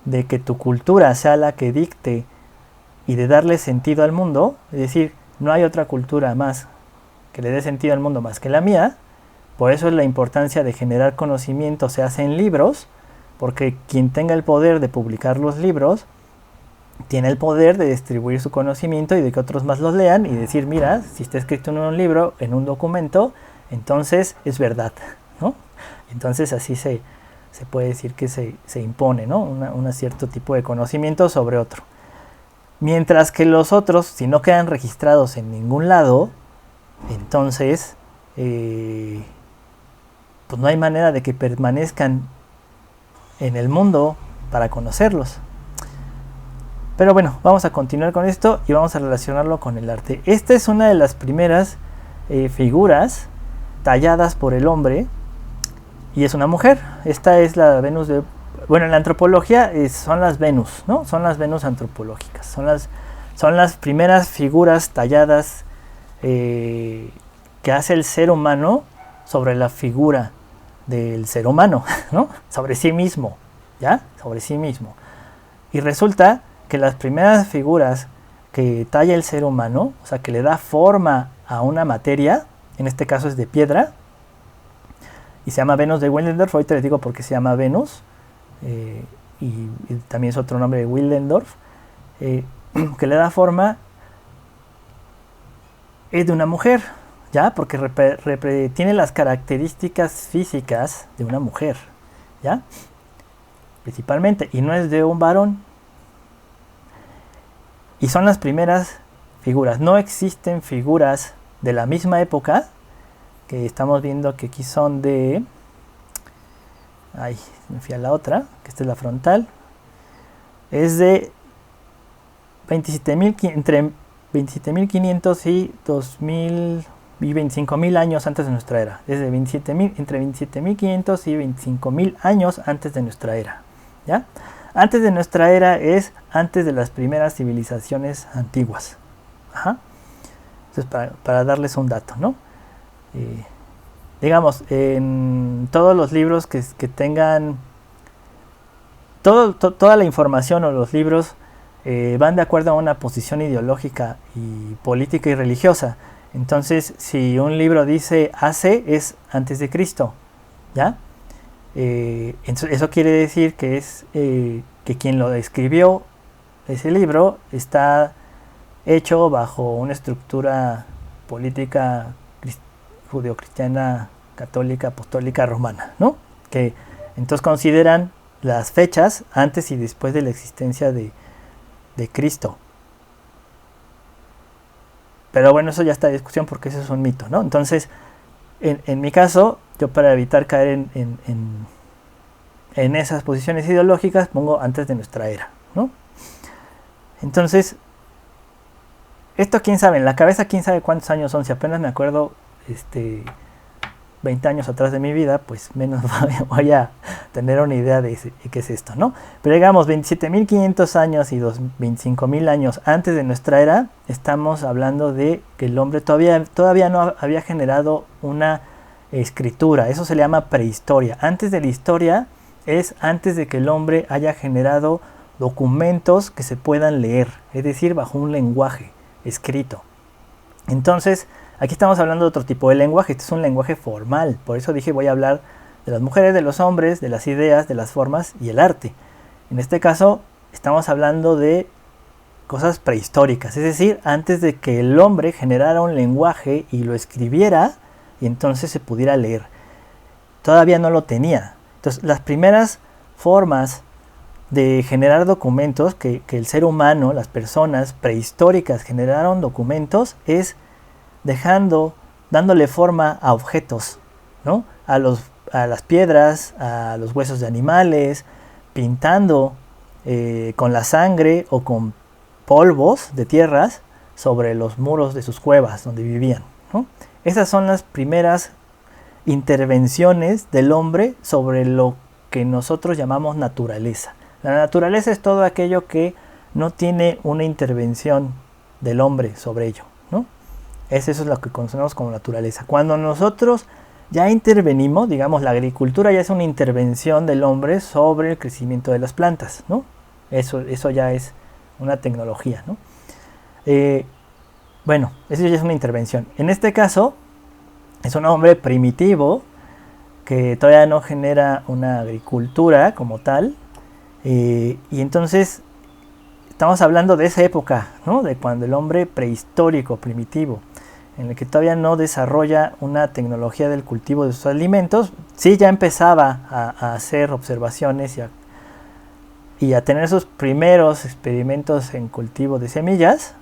de que tu cultura sea la que dicte y de darle sentido al mundo, es decir, no hay otra cultura más que le dé sentido al mundo más que la mía. Por eso es la importancia de generar conocimiento se hace en libros, porque quien tenga el poder de publicar los libros tiene el poder de distribuir su conocimiento y de que otros más los lean y decir, mira, si está escrito en un libro, en un documento, entonces es verdad, ¿no? Entonces así se puede decir que se impone, ¿no? Un cierto tipo de conocimiento sobre otro. Mientras que los otros, si no quedan registrados en ningún lado, entonces pues no hay manera de que permanezcan en el mundo para conocerlos. Pero bueno, vamos a continuar con esto y vamos a relacionarlo con el arte. Esta es una de las primeras figuras talladas por el hombre y es una mujer. Esta es la Venus de... Bueno, en la antropología son las Venus, ¿no? Son las Venus antropológicas. Son las primeras figuras talladas que hace el ser humano sobre la figura del ser humano, ¿no? Sobre sí mismo, ¿ya? Sobre sí mismo. Y resulta que las primeras figuras que talla el ser humano, o sea, que le da forma a una materia, en este caso es de piedra, y se llama Venus de Willendorf. Ahorita les digo por qué se llama Venus, y también es otro nombre de Willendorf, que le da forma, es de una mujer, ¿ya? Porque tiene las características físicas de una mujer, ¿ya? Principalmente, y no es de un varón. Y son las primeras figuras. No existen figuras de la misma época, que estamos viendo que aquí son de... Ay, me fui a la otra, que esta es la frontal. Es de 27.000, entre 27.500 y 2.000 y 25.000 años antes de nuestra era. Desde entre 27.500 y 25.000 años antes de nuestra era, ¿ya? Antes de nuestra era es antes de las primeras civilizaciones antiguas. Ajá. Entonces, para darles un dato, ¿no? Digamos, en todos los libros que tengan... Toda la información o los libros van de acuerdo a una posición ideológica y política y religiosa. Entonces, si un libro dice AC, es antes de Cristo, ¿ya? Eso quiere decir que es que quien lo escribió, ese libro, está hecho bajo una estructura política judeocristiana, católica, apostólica, romana, ¿no? Que entonces consideran las fechas antes y después de la existencia de Cristo. Pero bueno, eso ya está en discusión porque eso es un mito, ¿no? Entonces, en mi caso, yo para evitar caer en esas posiciones ideológicas pongo antes de nuestra era, ¿no? Entonces, esto quién sabe, en la cabeza quién sabe cuántos años son. Si apenas me acuerdo 20 años atrás de mi vida, pues menos voy a tener una idea de qué es esto, ¿no? Pero digamos, 27.500 años y 25.000 años antes de nuestra era, estamos hablando de que el hombre todavía no había generado una escritura. Eso se le llama prehistoria. Antes de la historia es antes de que el hombre haya generado documentos que se puedan leer, es decir, bajo un lenguaje escrito. Entonces, aquí estamos hablando de otro tipo de lenguaje. Este es un lenguaje formal. Por eso dije, voy a hablar de las mujeres, de los hombres, de las ideas, de las formas y el arte. En este caso, estamos hablando de cosas prehistóricas, es decir, antes de que el hombre generara un lenguaje y lo escribiera y entonces se pudiera leer. Todavía no lo tenía. Entonces, las primeras formas de generar documentos que el ser humano, las personas prehistóricas generaron documentos, es dándole forma a objetos, ¿no? A las piedras, a los huesos de animales, pintando con la sangre o con polvos de tierras sobre los muros de sus cuevas donde vivían, ¿no? Esas son las primeras intervenciones del hombre sobre lo que nosotros llamamos naturaleza. La naturaleza es todo aquello que no tiene una intervención del hombre sobre ello, ¿no? Eso es lo que conocemos como naturaleza. Cuando nosotros ya intervenimos, digamos, la agricultura ya es una intervención del hombre sobre el crecimiento de las plantas, ¿no? Eso ya es una tecnología, ¿no? Bueno, eso ya es una intervención. En este caso, es un hombre primitivo que todavía no genera una agricultura como tal. Y entonces estamos hablando de esa época, ¿no? De cuando el hombre prehistórico, primitivo, en el que todavía no desarrolla una tecnología del cultivo de sus alimentos, sí ya empezaba a hacer observaciones y a tener sus primeros experimentos en cultivo de semillas,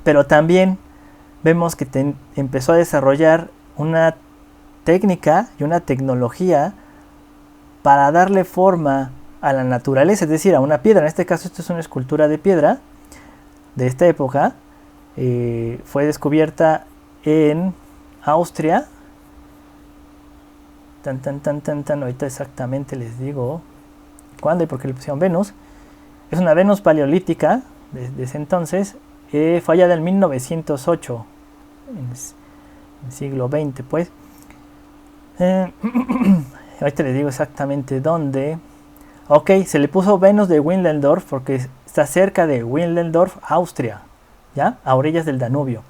pero también vemos que empezó a desarrollar una técnica y una tecnología para darle forma a la naturaleza, es decir, a una piedra. En este caso, esto es una escultura de piedra de esta época. Fue descubierta en Austria. Ahorita exactamente les digo cuándo y por qué le pusieron Venus. Es una Venus paleolítica desde ese entonces. Fue hallada en 1908, en el siglo XX, pues. Ahorita les digo exactamente dónde. Ok, se le puso Venus de Willendorf porque está cerca de Willendorf, Austria, ¿ya? A orillas del Danubio.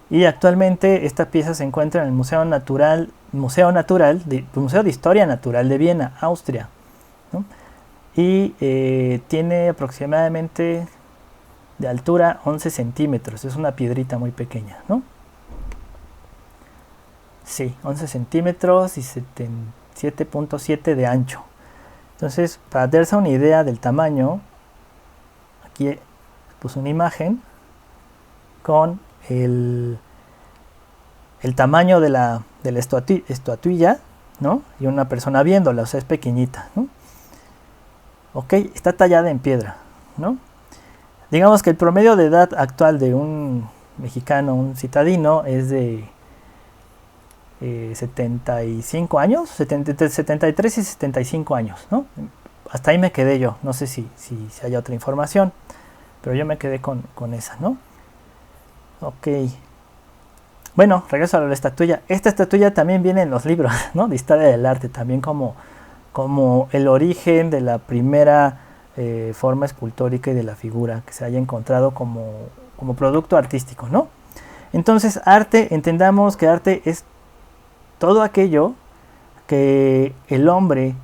Y actualmente esta pieza se encuentra en el Museo de Historia Natural de Viena, Austria, ¿no? Y tiene aproximadamente de altura 11 centímetros. Es una piedrita muy pequeña, ¿no? Sí, 11 centímetros y 7.7 de ancho. Entonces, para darse una idea del tamaño, aquí puse una imagen con el tamaño de la estatuilla, ¿no? Y una persona viéndola, o sea, es pequeñita, ¿no? Ok, está tallada en piedra, ¿no? Digamos que el promedio de edad actual de un mexicano, un citadino, es de 75 años, entre 73 y 75 años, ¿no? Hasta ahí me quedé yo, no sé si hay otra información, pero yo me quedé con esa, ¿no? Ok. Bueno, regreso a la estatuilla. Esta estatuilla también viene en los libros, ¿no? De historia del arte, también como el origen de la primera forma escultórica y de la figura que se haya encontrado como producto artístico, ¿no? Entonces, arte, entendamos que arte es todo aquello que el hombre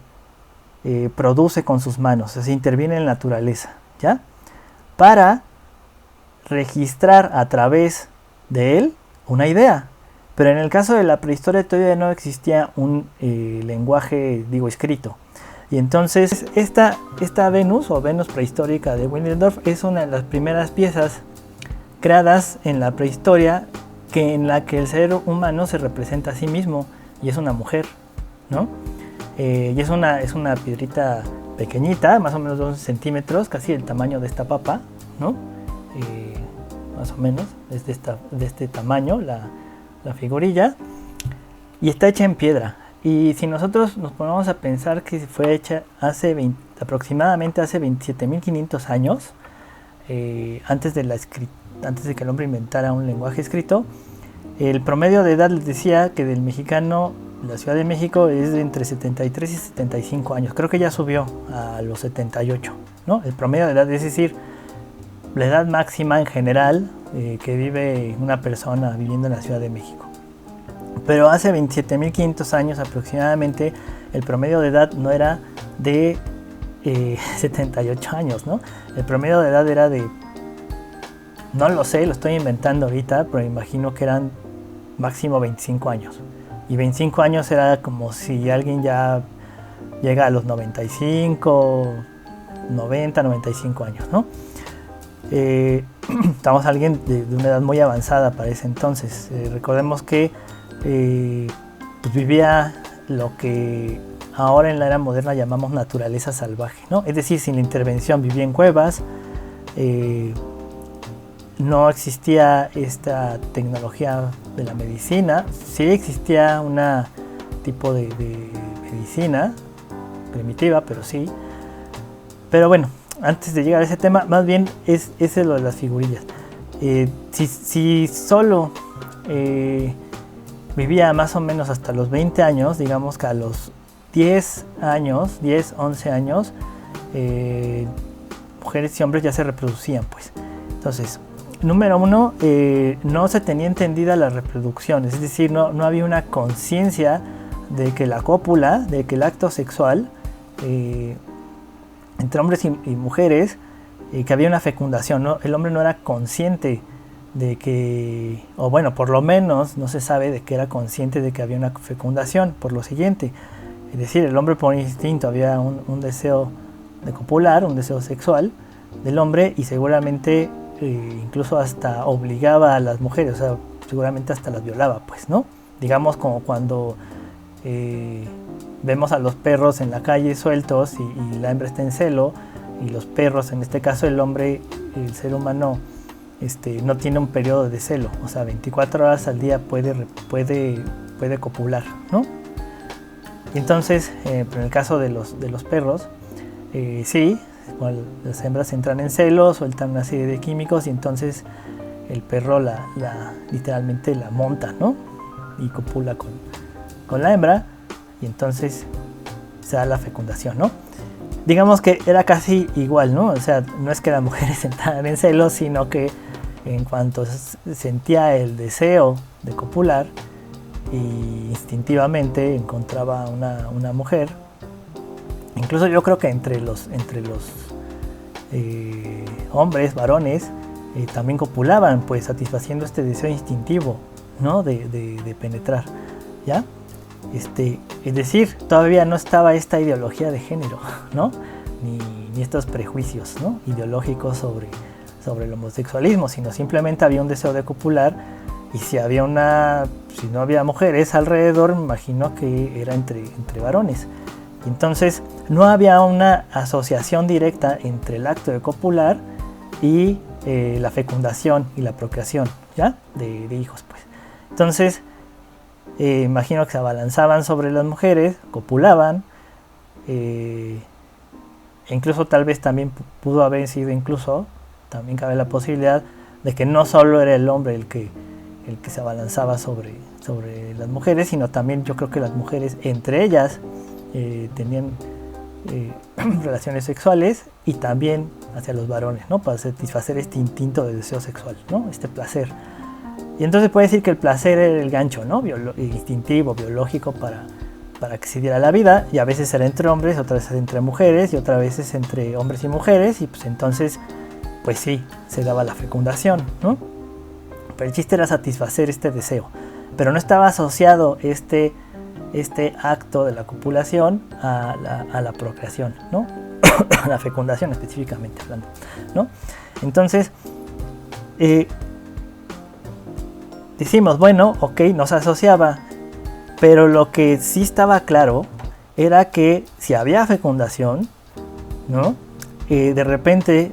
produce con sus manos, o sea, interviene en la naturaleza, ¿ya? Para registrar a través de él una idea. Pero en el caso de la prehistoria todavía no existía un lenguaje, escrito. Y entonces esta Venus o Venus prehistórica de Willendorf es una de las primeras piezas creadas en la prehistoria en la que el ser humano se representa a sí mismo y es una mujer, ¿no? Y es una piedrita pequeñita, más o menos 2 centímetros, casi el tamaño de esta papa, ¿no? Más o menos, es de este tamaño la figurilla. y está hecha en piedra. Y si nosotros nos ponemos a pensar que fue hecha aproximadamente hace 27.500 años, antes de que el hombre inventara un lenguaje escrito, el promedio de edad les decía que del mexicano, la Ciudad de México, es de entre 73 y 75 años. Creo que ya subió a los 78, ¿no? El promedio de edad, es decir, la edad máxima en general que vive una persona viviendo en la Ciudad de México. Pero hace 27.500 años aproximadamente el promedio de edad no era de 78 años, ¿no? El promedio de edad era de, no lo sé, lo estoy inventando ahorita, pero imagino que eran máximo 25 años. Y 25 años era como si alguien ya llega a los 95, 90, 95 años, ¿no? Estamos alguien de una edad muy avanzada para ese entonces. Recordemos que pues vivía lo que ahora en la era moderna llamamos naturaleza salvaje, ¿no? Es decir, sin la intervención, vivía en cuevas, no existía esta tecnología de la medicina, sí existía una tipo de medicina primitiva, pero sí. Pero bueno, antes de llegar a ese tema, más bien es lo de las figurillas. Si solo vivía más o menos hasta los 20 años, digamos que a los 10 años, 10, 11 años, mujeres y hombres ya se reproducían, pues. Entonces, número uno, no se tenía entendida la reproducción, es decir, no había una conciencia de que la cópula, de que el acto sexual entre hombres y mujeres, que había una fecundación, ¿no? El hombre no era consciente de que, o bueno, por lo menos no se sabe de que era consciente de que había una fecundación, por lo siguiente, es decir, el hombre por instinto había un deseo de copular, un deseo sexual del hombre, y seguramente incluso hasta obligaba a las mujeres, o sea, seguramente hasta las violaba, pues, ¿no? Digamos como cuando vemos a los perros en la calle sueltos y la hembra está en celo, y los perros, en este caso el hombre, el ser humano, no tiene un periodo de celo, o sea, 24 horas al día puede copular, ¿no? Y entonces, en el caso de los perros, sí, las hembras entran en celo, sueltan una serie de químicos y entonces el perro literalmente la monta, ¿no? Y copula con la hembra y entonces se da la fecundación, ¿no? Digamos que era casi igual, ¿no? O sea, no es que las mujeres entraran en celo, sino que en cuanto sentía el deseo de copular y instintivamente encontraba una mujer, incluso yo creo que entre los hombres, varones, también copulaban, pues satisfaciendo este deseo instintivo, ¿no? de penetrar, ¿ya? Es decir, todavía no estaba esta ideología de género, ¿no? Ni estos prejuicios, ¿no? Ideológicos sobre el homosexualismo, sino simplemente había un deseo de copular, y si no había mujeres alrededor, me imagino que era entre varones. Entonces no había una asociación directa entre el acto de copular y la fecundación y la procreación, ¿ya? de hijos, pues. Entonces imagino que se abalanzaban sobre las mujeres, copulaban, e incluso tal vez también pudo haber sido también cabe la posibilidad de que no solo era el hombre el que se abalanzaba sobre las mujeres, sino también yo creo que las mujeres entre ellas tenían relaciones sexuales, y también hacia los varones, ¿no? Para satisfacer este instinto de deseo sexual, ¿no? Este placer. Y entonces puede decir que el placer era el gancho, ¿no? Instintivo, biológico para que se diera la vida, y a veces era entre hombres, otras veces entre mujeres, y otras veces entre hombres y mujeres, y pues entonces, pues sí, se daba la fecundación, ¿no? Pero el chiste era satisfacer este deseo, pero no estaba asociado este acto de la copulación a la procreación, ¿no? A la fecundación específicamente hablando, ¿no? Entonces, decimos, bueno, ok, no se asociaba, pero lo que sí estaba claro era que si había fecundación, ¿no? De repente,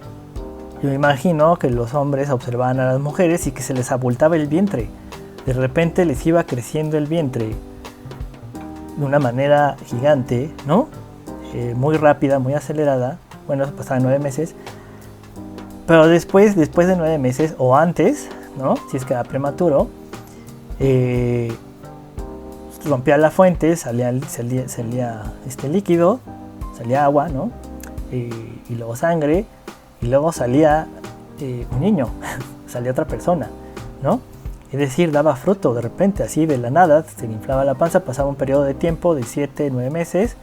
yo me imagino que los hombres observaban a las mujeres y que se les abultaba el vientre. De repente les iba creciendo el vientre de una manera gigante, ¿no? Muy rápida, muy acelerada. Bueno, eso pasaba en 9 meses. Pero después de 9 meses o antes, ¿no? Si es que era prematuro, rompía la fuente, salía este líquido, salía agua, ¿no? Y luego sangre, y luego salía un niño, salía otra persona, ¿no? Es decir, daba fruto de repente, así de la nada, se le inflaba la panza, pasaba un periodo de tiempo de 7, 9 meses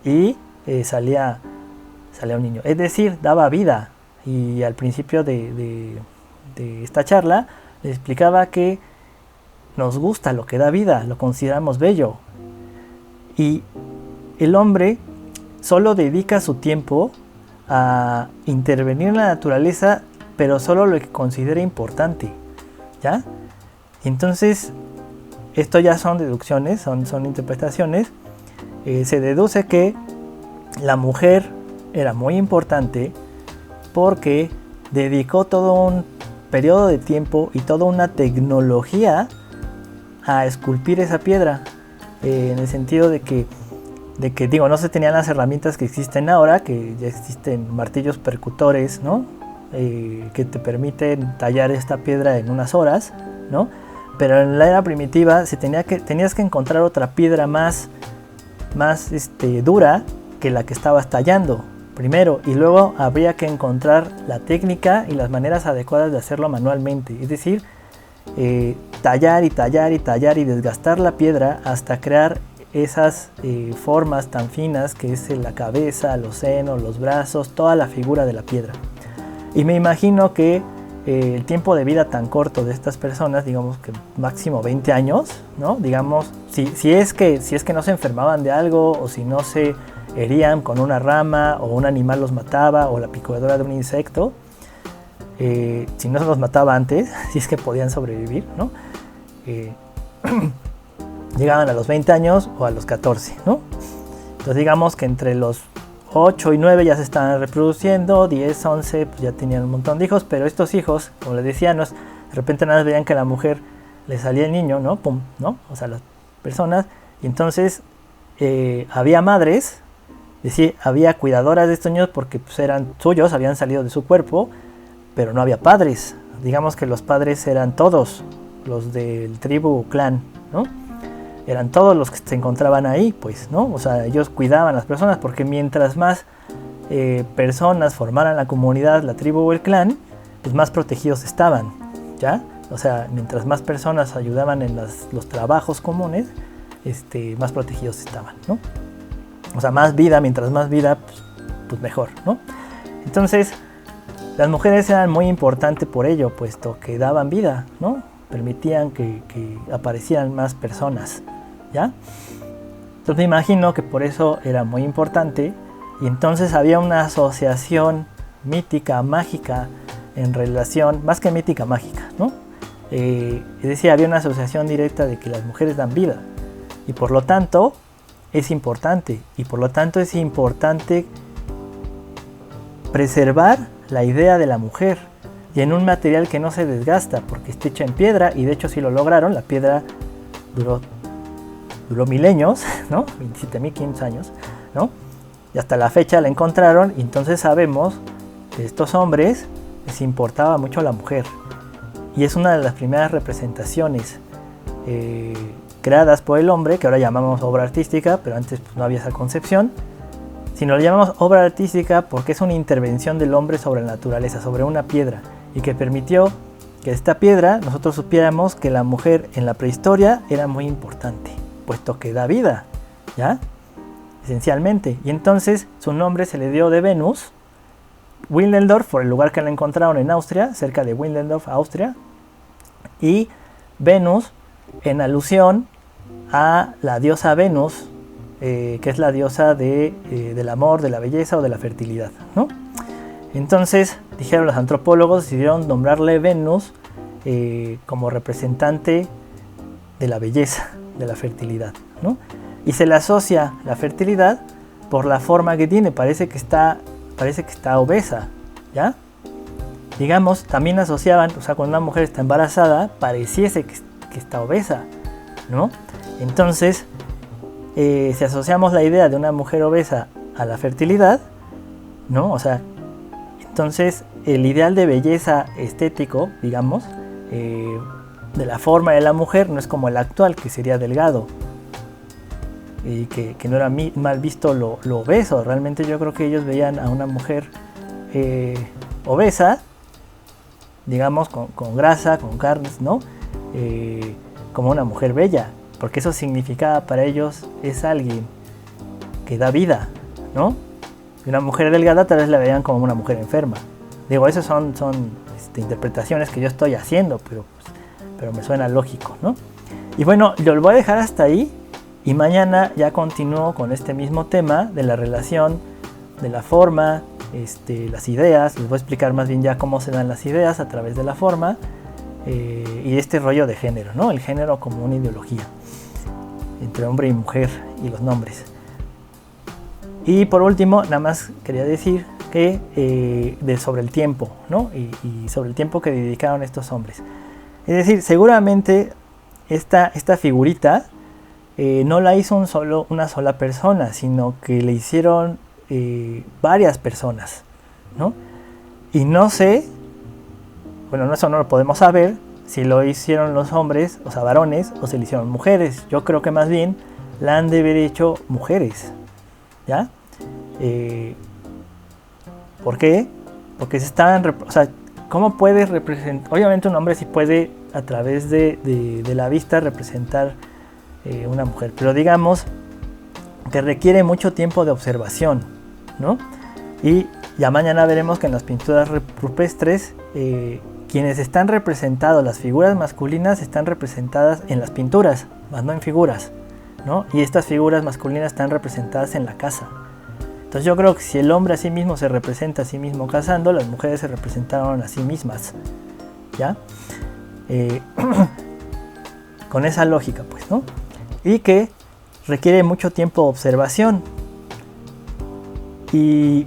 y salía un niño. Es decir, daba vida. Y al principio de esta charla les explicaba que nos gusta lo que da vida, lo consideramos bello. Y el hombre solo dedica su tiempo a intervenir en la naturaleza, pero solo lo que considera importante, ¿ya? Entonces, esto ya son deducciones, son interpretaciones. Se deduce que la mujer era muy importante porque dedicó todo un periodo de tiempo y toda una tecnología a esculpir esa piedra, en el sentido de que digo, no se tenían las herramientas que existen ahora, que ya existen martillos percutores, ¿no? Que te permiten tallar esta piedra en unas horas, ¿no? Pero en la era primitiva tenías que encontrar otra piedra más dura que la que estabas tallando primero, y luego habría que encontrar la técnica y las maneras adecuadas de hacerlo manualmente, es decir, tallar y tallar y tallar y desgastar la piedra hasta crear esas formas tan finas que es la cabeza, los senos, los brazos, toda la figura de la piedra. Y me imagino que el tiempo de vida tan corto de estas personas, digamos que máximo 20 años, ¿no? Digamos, si es que no se enfermaban de algo, o si no se herían con una rama, o un animal los mataba, o la picadura de un insecto, si no se los mataba antes, si es que podían sobrevivir, ¿no? Llegaban a los 20 años o a los 14, ¿no? Entonces digamos que entre los 8 y 9 ya se estaban reproduciendo, 10, 11 pues ya tenían un montón de hijos, pero estos hijos, como les decía, de repente nada más veían que a la mujer le salía el niño, ¿no? Pum, ¿no? O sea, las personas, y entonces había madres, es decir, había cuidadoras de estos niños porque pues, eran suyos, habían salido de su cuerpo, pero no había padres. Digamos que los padres eran todos los del tribu clan, ¿no? Eran todos los que se encontraban ahí, pues, ¿no? O sea, ellos cuidaban a las personas, porque mientras más personas formaran la comunidad, la tribu o el clan, pues más protegidos estaban, ¿ya? O sea, mientras más personas ayudaban en los trabajos comunes, más protegidos estaban, ¿no? O sea, más vida, mientras más vida, pues mejor, ¿no? Entonces, las mujeres eran muy importantes por ello, puesto que daban vida, ¿no? Permitían que aparecieran más personas, ¿ya? Entonces me imagino que por eso era muy importante, y entonces había una asociación mítica, mágica, en relación, más que mítica, mágica, ¿no? Es decir, había una asociación directa de que las mujeres dan vida, y por lo tanto es importante, preservar la idea de la mujer, y en un material que no se desgasta, porque está hecha en piedra, y de hecho sí lo lograron. La piedra duró milenios, ¿no? 27.500 años, ¿no? Y hasta la fecha la encontraron, y entonces sabemos que estos hombres les importaba mucho la mujer, y es una de las primeras representaciones creadas por el hombre, que ahora llamamos obra artística, pero antes pues, no había esa concepción, sino lo llamamos obra artística porque es una intervención del hombre sobre la naturaleza, sobre una piedra, y que permitió que esta piedra nosotros supiéramos que la mujer en la prehistoria era muy importante, puesto que da vida, ¿ya? Esencialmente. Y entonces su nombre se le dio de Venus, Willendorf, por el lugar que la encontraron en Austria, cerca de Willendorf, Austria, y Venus en alusión a la diosa Venus, que es la diosa del amor, de la belleza o de la fertilidad, ¿no? Entonces, dijeron los antropólogos, decidieron nombrarle Venus como representante de la belleza, de la fertilidad, ¿no? Y se le asocia la fertilidad por la forma que tiene, parece que está obesa, ¿ya? Digamos, también asociaban, o sea, cuando una mujer está embarazada, pareciese que está obesa, ¿no? Entonces, si asociamos la idea de una mujer obesa a la fertilidad, ¿no? O sea, entonces el ideal de belleza estético, digamos, de la forma de la mujer no es como el actual, que sería delgado y que no era mal visto lo obeso. Realmente yo creo que ellos veían a una mujer obesa, digamos, con grasa, con carnes, ¿no? Como una mujer bella, porque eso significaba para ellos es alguien que da vida, ¿no? Y una mujer delgada tal vez la veían como una mujer enferma. Digo, esas son interpretaciones que yo estoy haciendo, pero me suena lógico, ¿no? Y bueno, yo lo voy a dejar hasta ahí y mañana ya continúo con este mismo tema de la relación, de la forma, las ideas. Les voy a explicar más bien ya cómo se dan las ideas a través de la forma y este rollo de género, ¿no? El género como una ideología entre hombre y mujer y los nombres. Y por último, nada más quería decir que sobre el tiempo, ¿no? Y sobre el tiempo que dedicaron estos hombres. Es decir, seguramente esta figurita no la hizo una sola persona, sino que le hicieron varias personas, ¿no? Y no sé, bueno, eso no lo podemos saber, si lo hicieron los hombres, o sea, varones, o se lo hicieron mujeres. Yo creo que más bien la han de haber hecho mujeres, ¿ya? ¿Por qué? Porque se estaban, o sea, ¿cómo puedes representar? Obviamente un hombre sí puede a través de la vista representar una mujer, pero digamos que requiere mucho tiempo de observación, ¿no? Y ya mañana veremos que en las pinturas rupestres quienes están representados, las figuras masculinas están representadas en las pinturas, más no en figuras, ¿no? Y estas figuras masculinas están representadas en la casa. Entonces yo creo que si el hombre a sí mismo se representa a sí mismo cazando, las mujeres se representaron a sí mismas, ¿ya? Con esa lógica, pues, ¿no? Y que requiere mucho tiempo de observación. Y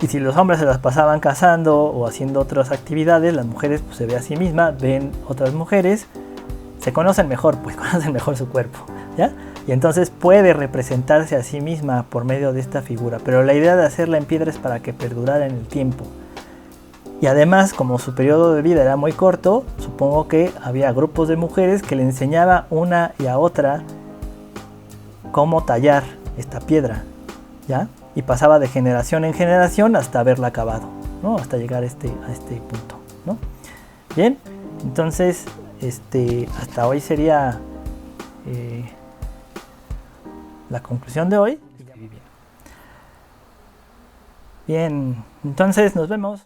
si los hombres se las pasaban cazando o haciendo otras actividades, las mujeres pues, se ven a sí mismas, ven otras mujeres, se conocen mejor, pues conocen mejor su cuerpo, ¿ya? Y entonces puede representarse a sí misma por medio de esta figura. Pero la idea de hacerla en piedra es para que perdurara en el tiempo. Y además, como su periodo de vida era muy corto, supongo que había grupos de mujeres que le enseñaba una y a otra cómo tallar esta piedra, ¿ya? Y pasaba de generación en generación hasta haberla acabado, ¿no? Hasta llegar a este punto, ¿no? Bien, entonces, hasta hoy sería la conclusión de hoy. Bien, entonces nos vemos.